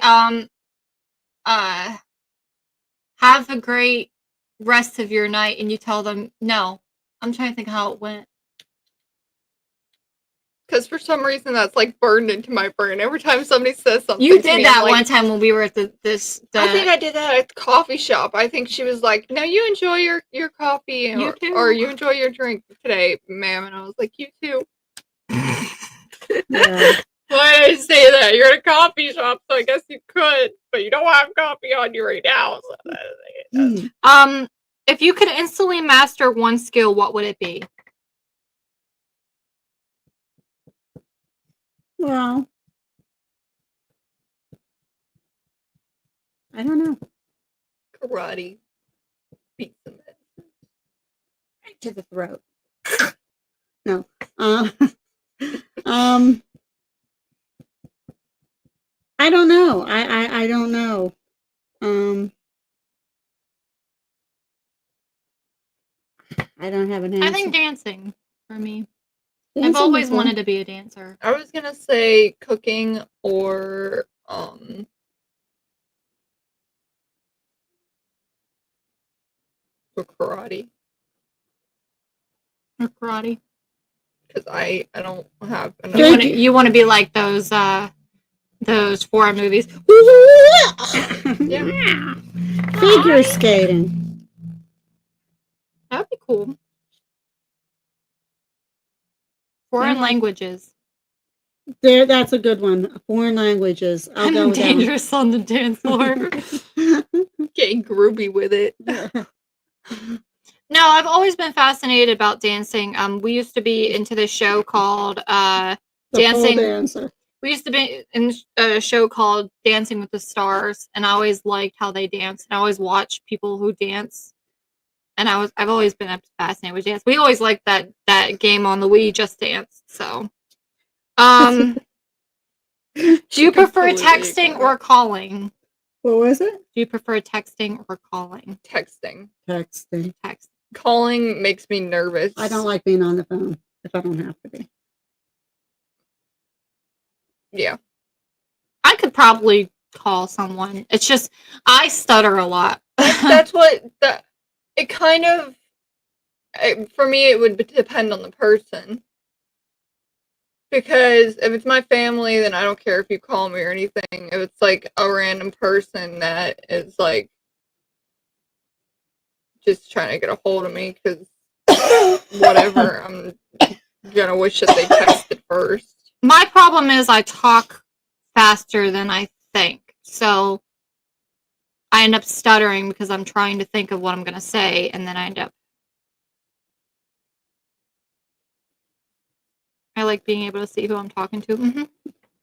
have a great rest of your night, and you tell them, no, I'm trying to think how it went. Because for some reason that's like burned into my brain. Every time somebody says something, You to did me, that I'm like, one time when we were at I think I did that at the coffee shop. I think she was like, "No, you enjoy your coffee, You or, too. or you enjoy your drink today, ma'am." And I was like, "You too." Yeah. Why did I say that? You're at a coffee shop, so I guess you could, but you don't have coffee on you right now. So If you could instantly master one skill, what would it be? Well, I don't know. karate, pizza. Right to the throat. No. Um. I don't know. I don't know. I don't have an answer. I think dancing for me. I've Dancing always was one. wanted to be a dancer. I was gonna say cooking or karate. Or karate. Because I don't have enough. You want to be like those foreign movies. Yeah. Figure skating. That would be cool. Foreign languages. There, that's a good one. Foreign languages. I'll go I'm with that one. dangerous on the dance floor. Getting groovy with it. No, I've always been fascinated about dancing. We used to be into this show called The Dancing. pole dancer. We used to be in a show called Dancing with the Stars, and I always liked how they dance. And I always watch people who dance. And I've always been fascinated with dance. We always liked that game on the Wii, Just Dance. So, do you prefer texting or calling? What was it? Do you prefer texting or calling? Texting. Texting. Text. Calling makes me nervous. I don't like being on the phone if I don't have to be. Yeah. I could probably call someone. It's just I stutter a lot. That's what it kind of. For me, it would depend on the person. Because if it's my family, then I don't care if you call me or anything. If it's like a random person that is like just trying to get a hold of me, because whatever, I'm gonna wish that they texted first. My problem is I talk faster than I think. So I end up stuttering because I'm trying to think of what I'm going to say, and then I end up. I like being able to see who I'm talking to. Mm-hmm.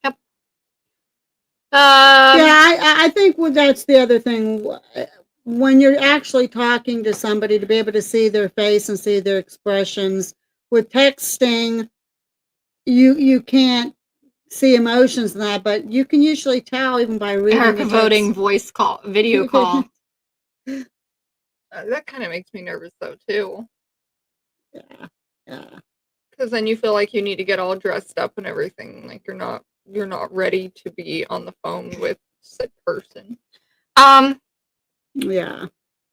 Yep. Yeah, I think that's the other thing. When you're actually talking to somebody, to be able to see their face and see their expressions. With texting, you can't see emotions in that, but you can usually tell even by reading Erica voting voice call, video call. That kind of makes me nervous though too. Yeah. Because then you feel like you need to get all dressed up and everything. Like you're not ready to be on the phone with said person. Yeah.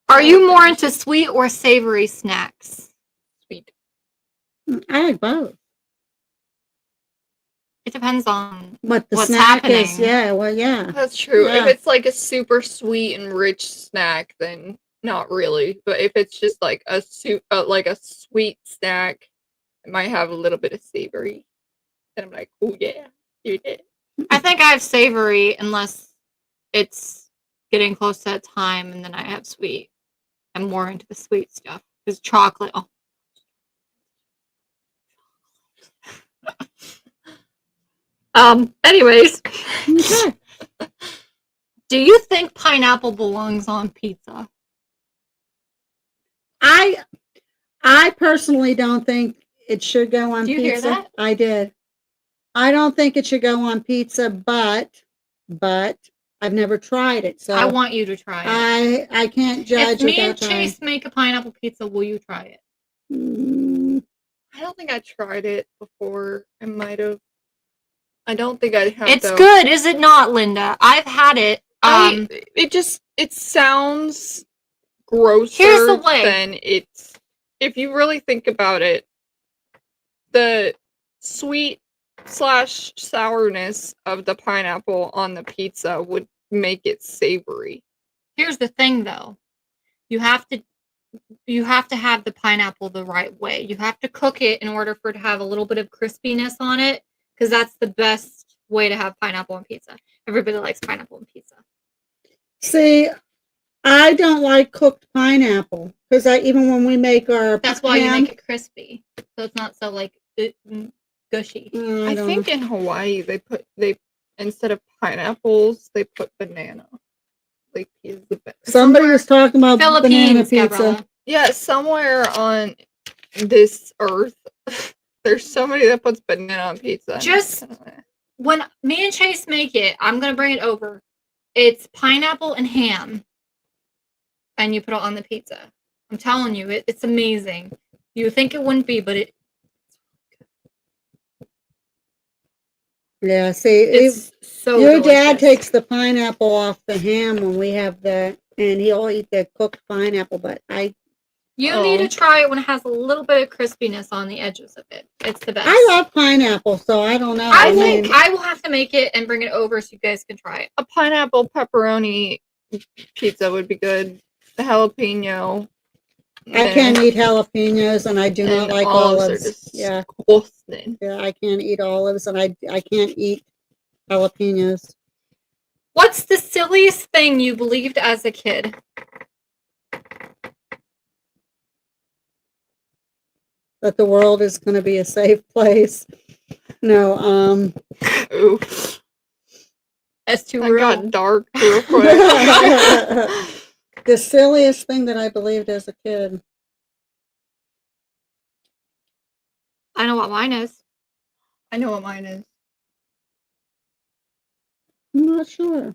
Are you more into sweet or savory snacks? Sweet. I like both. It depends on What the what's snack happening. is. Yeah, well, yeah. That's true. Yeah. If it's like a super sweet and rich snack, then not really. But if it's just like a sweet snack, it might have a little bit of savory. And I'm like, oh yeah, you did. I think I have savory unless it's getting close to that time, and then I have sweet. I'm more into the sweet stuff. Because chocolate. Oh. Anyways. Okay. Do you think pineapple belongs on pizza? I personally don't think it should go on Do you pizza. hear that? I did. I don't think it should go on pizza, but I've never tried it, so I want you to try it. I can't judge. If me and without trying. Chase make a pineapple pizza, will you try it? I don't think I tried it before. I might have. I don't think I have. It's good, is it not, Linda? I've had it. It sounds grosser Here's the way. than it's. If you really think about it, the sweet slash sourness of the pineapple on the pizza would make it savory. Here's the thing, though. You have to have the pineapple the right way. You have to cook it in order for it to have a little bit of crispiness on it, because that's the best way to have pineapple on pizza. Everybody likes pineapple on pizza. See, I don't like cooked pineapple because even when we make our That's why you ham, make it crispy, so it's not so like gushy. I think in Hawaii they instead of pineapples they put banana. Like pieces of somebody was talking about banana Philippines, pizza. Gabriella. Yeah, somewhere on this earth, there's somebody that puts banana on pizza. and Just- it's kinda- When me and Chase make it, I'm gonna bring it over. It's pineapple and ham, and you put it on the pizza. I'm telling you, it's amazing. You would think it wouldn't be, but Yeah, see, it's so your delicious. dad takes the pineapple off the ham when we have that, and he'll eat the cooked pineapple. But You Oh. need to try it when it has a little bit of crispiness on the edges of it. It's the best. I love pineapple, so I don't know. I mean, think I will have to make it and bring it over so you guys can try it. A pineapple pepperoni pizza would be good. The jalapeno. I can't eat jalapenos, and I do not and like olives. Are olives. just Yeah, disgusting. yeah, I can't eat olives, and I can't eat jalapenos. What's the silliest thing you believed as a kid? That the world is going to be a safe place. No, Ooh, That's too that real. got dark real quick. the silliest thing that I believed as a kid. I know what mine is. I know what mine is. I'm not sure.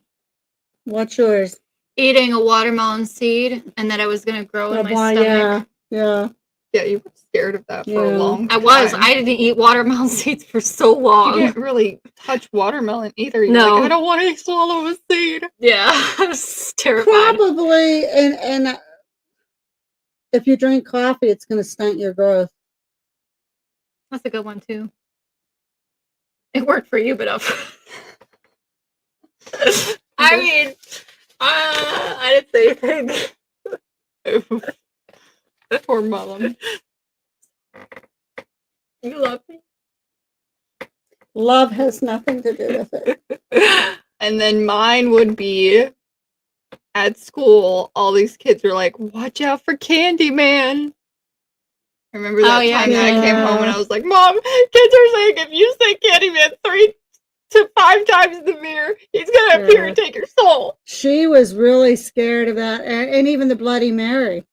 What's yours? Eating a watermelon seed and that I was gonna grow in my Why, stomach. yeah. Yeah, you were scared of that for a Yeah. long I time. was. I didn't eat watermelon seeds for so You long. didn't really touch watermelon either. You're No. like, I don't want to swallow a seed. Yeah, I was terrified. Probably, and if you drink coffee, it's going to stunt your growth. That's a good one too. It worked for you, but I mean, I didn't say anything. Poor mom. You love me. Love has nothing to do with it. And then mine would be at school, all these kids were like, watch out for Candyman. Remember that Oh, yeah, time that I came home and yeah. I was like, Mom, kids are saying if you say Candyman 3 to 5 times in the mirror, he's gonna appear and take your soul. She was really scared of that, and even the Bloody Mary.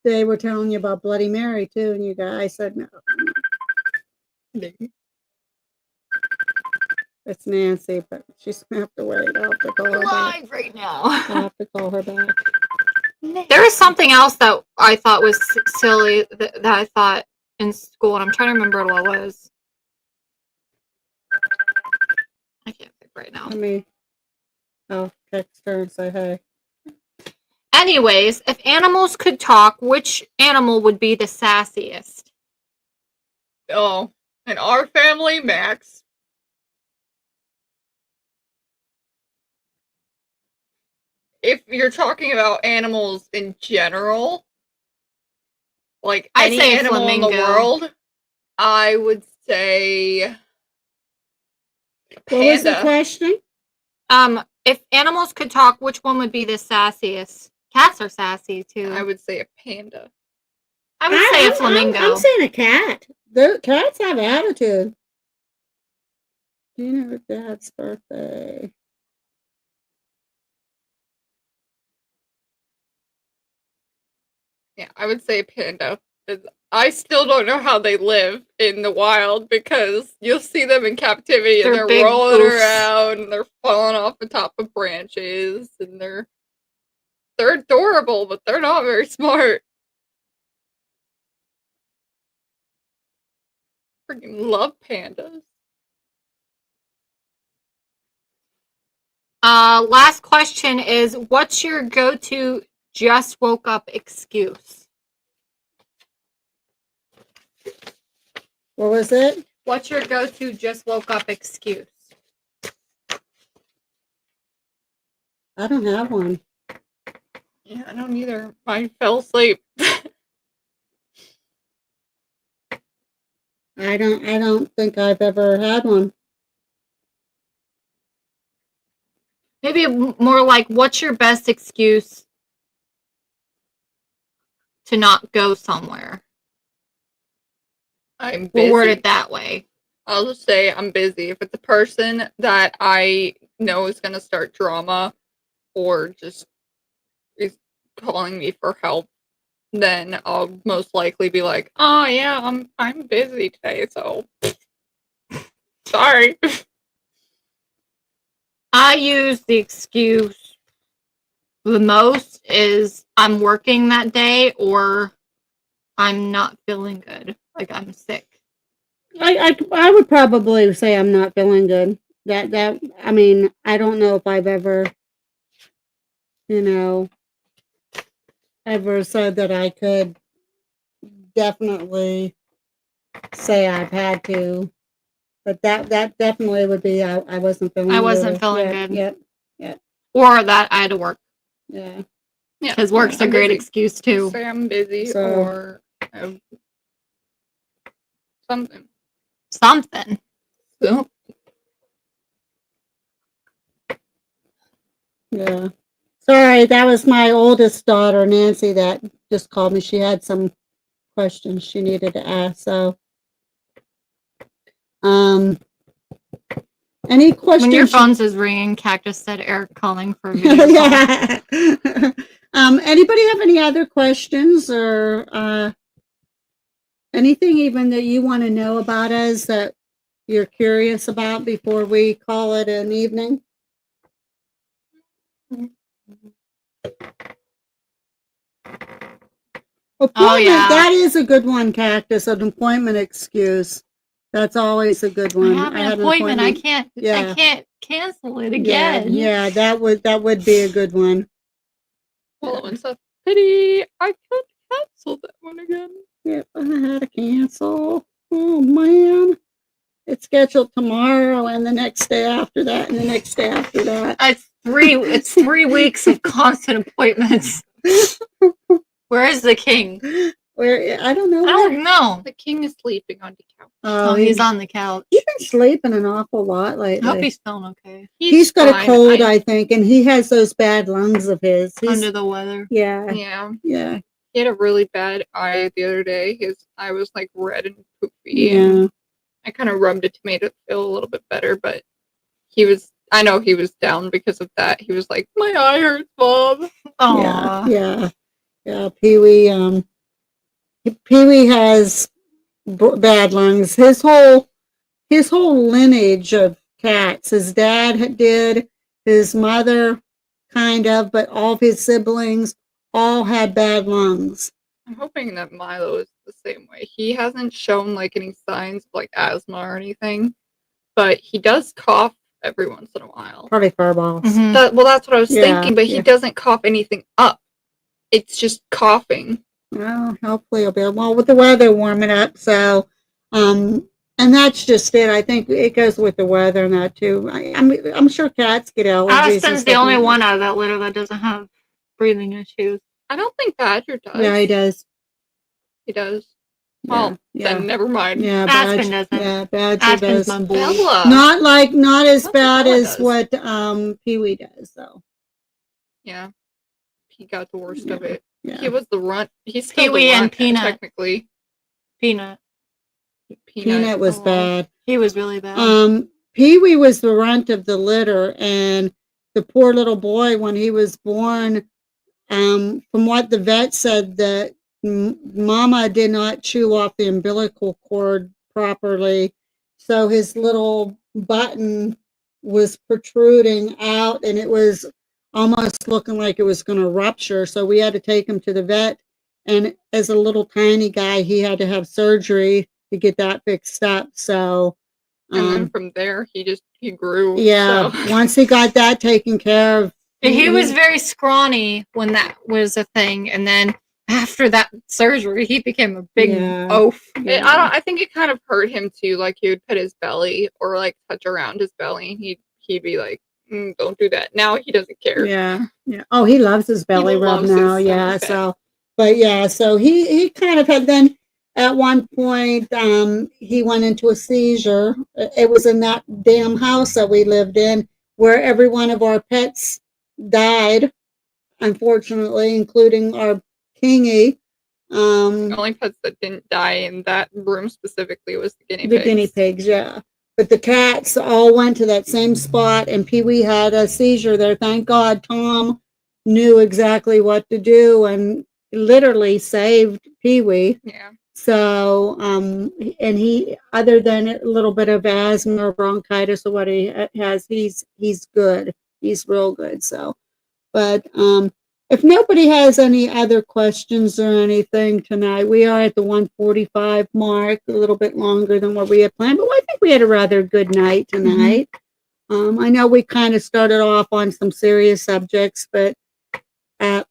They were telling you about Bloody Mary too, and you guys said no. It's Nancy, but she snapped away. I'll have to call her back. Live right now. I'll have to call her back. There was something else that I thought was silly that I thought in school, and I'm trying to remember what it was. I can't think right now. I'll text her and say hey. Anyways, if animals could talk, which animal would be the sassiest? Oh, in our family, Max. If you're talking about animals in general, like I'd any say a animal in the flamingo. world, I would say What was the panda. question? If animals could talk, which one would be the sassiest? Cats are sassy too. I would say a panda. I would say a flamingo. I'm saying a cat. The cats have attitude. Do you know her dad's birthday? Yeah, I would say a panda. I still don't know how they live in the wild because you'll see them in captivity and They're they're big rolling oofs. around and they're falling off the top of branches and they're adorable, but they're not very smart. Freaking love pandas. Last question is, what's your go-to just woke up excuse? What was it? What's your go-to just woke up excuse? I don't have one. Yeah, I don't either. I fell asleep. I don't think I've ever had one. Maybe more like, what's your best excuse to not go somewhere? I'm We'll word busy. it that way. I'll just say I'm busy. If it's a person that I know is gonna start drama or just is calling me for help, then I'll most likely be like, "Oh yeah, I'm busy today, so sorry." I use the excuse the most is I'm working that day or I'm not feeling good. Like I'm sick. I would probably say I'm not feeling good. That I mean, I don't know if I've ever, you know, ever said that I could definitely say I've had to. But that definitely would be I wasn't feeling I good. wasn't feeling good. Yep. Or that I had to work. Yeah. Yeah, Because work's a I'm great busy. excuse too. Say I'm busy So- or something. Something. So, Yeah. Sorry, that was my oldest daughter, Nancy, that just called me. She had some questions she needed to ask. So, any questions? When your phone is ringing, Cactus said Eric calling for a video call. Yeah. Anybody have any other questions or anything even that you want to know about us that you're curious about before we call it an evening? Appointment, yeah. that is a good one, Cactus, an appointment excuse. That's always a good I one. have an had appointment. I Yeah. can't cancel it Yeah, again. yeah, that would be a good one. well, it's a pity I can't cancel that one again. Yep, I had to cancel. Oh man. It's scheduled tomorrow and the next day after that and the next day after that. It's 3 weeks of constant appointments. Where is the king? Where I don't know. I don't know. The king is sleeping on the couch. Oh, he's on the couch. He's been sleeping an awful lot I lately. hope he's feeling okay. He's got fine. a cold, I think, and he has those bad lungs of his. He's, Under the weather. yeah, Yeah. yeah, He had a really bad eye the other day. His eye was like red and poofy. yeah. And I kind of rubbed it to make it feel a little bit better, but I know he was down because of that. He was like, "My eye hurts, Mom." Aww. Yeah. Pee Wee has bad lungs. His whole lineage of cats. His dad did, his mother kind of, but all of his siblings all had bad lungs. I'm hoping that Milo is the same way. He hasn't shown like any signs of like asthma or anything, but he does cough every once in a while. Probably furballs. Mhm. Well, that's what I was Yeah, thinking, but he yeah. doesn't cough anything up. It's just coughing. Well, hopefully it'll be well with the weather warming up. So, and that's just it. I think it goes with the weather and that too. I'm sure cats get allergies. Addison's the only one out of that litter that doesn't have breathing issues. I don't think Badger does. Yeah, he does. He does. Yeah, Well, yeah. then never mind. Yeah, Aspen doesn't. Yeah, Badger Aspen's does. my boy. Bella. Not as That's what bad Bella as does. what Pee Wee does though. Yeah. He got the worst of it. Yeah. He was the runt. He's still Pee-wee the and runt, Peanut. technically. Peanut. Peanut was Oh, bad. He was really bad. Pee Wee was the runt of the litter, and the poor little boy when he was born. From what the vet said, that Mama did not chew off the umbilical cord properly, so his little button was protruding out, and it was almost looking like it was going to rupture. So we had to take him to the vet, and as a little tiny guy, he had to have surgery to get that fixed up. So, And then from there, he grew. yeah, So. once he got that taken care of, He was very scrawny when that was a thing, and then after that surgery, he became a big Yeah. oaf. I think it kind of hurt him too. Like he would put his belly or like touch around his belly, and he'd be like, "Don't do that." Now he doesn't care. Yeah. Oh, he loves his belly rub loves his now. stomach Yeah. bed. So, but yeah, so he kind of had then at one point he went into a seizure. It was in that damn house that we lived in where every one of our pets died, unfortunately, including our Kingy. The only pets that didn't die in that room specifically was the guinea pigs. The guinea pigs, yeah. But the cats all went to that same spot, and Pee Wee had a seizure there. Thank God Tom knew exactly what to do and literally saved Pee Wee. Yeah. So, and he, other than a little bit of asthma or bronchitis or what he has, he's good. He's real good. So, but if nobody has any other questions or anything tonight, we are at the 1:45 mark, a little bit longer than what we had planned, but I think we had a rather good night tonight. I know we kind of started off on some serious subjects, but I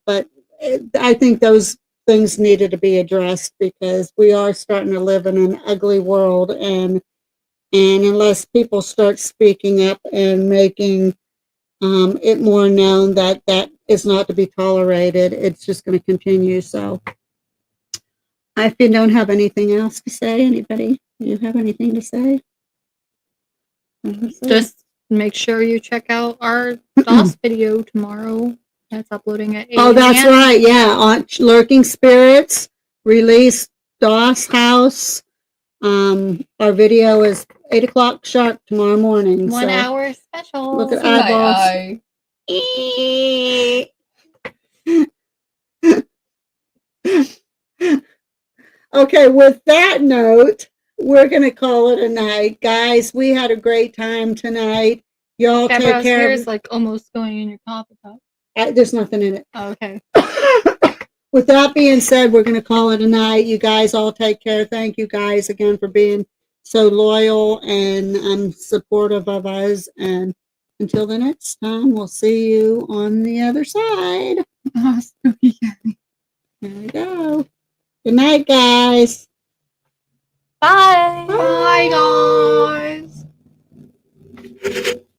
think those things needed to be addressed because we are starting to live in an ugly world, and unless people start speaking up and making it more known that that is not to be tolerated, it's just going to continue. So if you don't have anything else to say, anybody, do you have anything to say? Just make sure you check out our DOS video tomorrow. That's uploading at 8 Oh, that's a.m. right. Yeah. On Lurking Spirits, release DOS House. Our video is 8 o'clock sharp tomorrow morning. 1 so hour special. Look at See my eyeballs. eye. Okay, with that note, we're going to call it a night. Guys, we had a great time tonight. Y'all take Deborah's care hair of is like almost going in your coffee cup. There's nothing in it. Oh, okay. With that being said, we're going to call it a night. You guys all take care. Thank you guys again for being so loyal and supportive of us. And until the next time, we'll see you on the other side. Oh, spooky. There we go. Good night, guys. Bye. Bye, guys.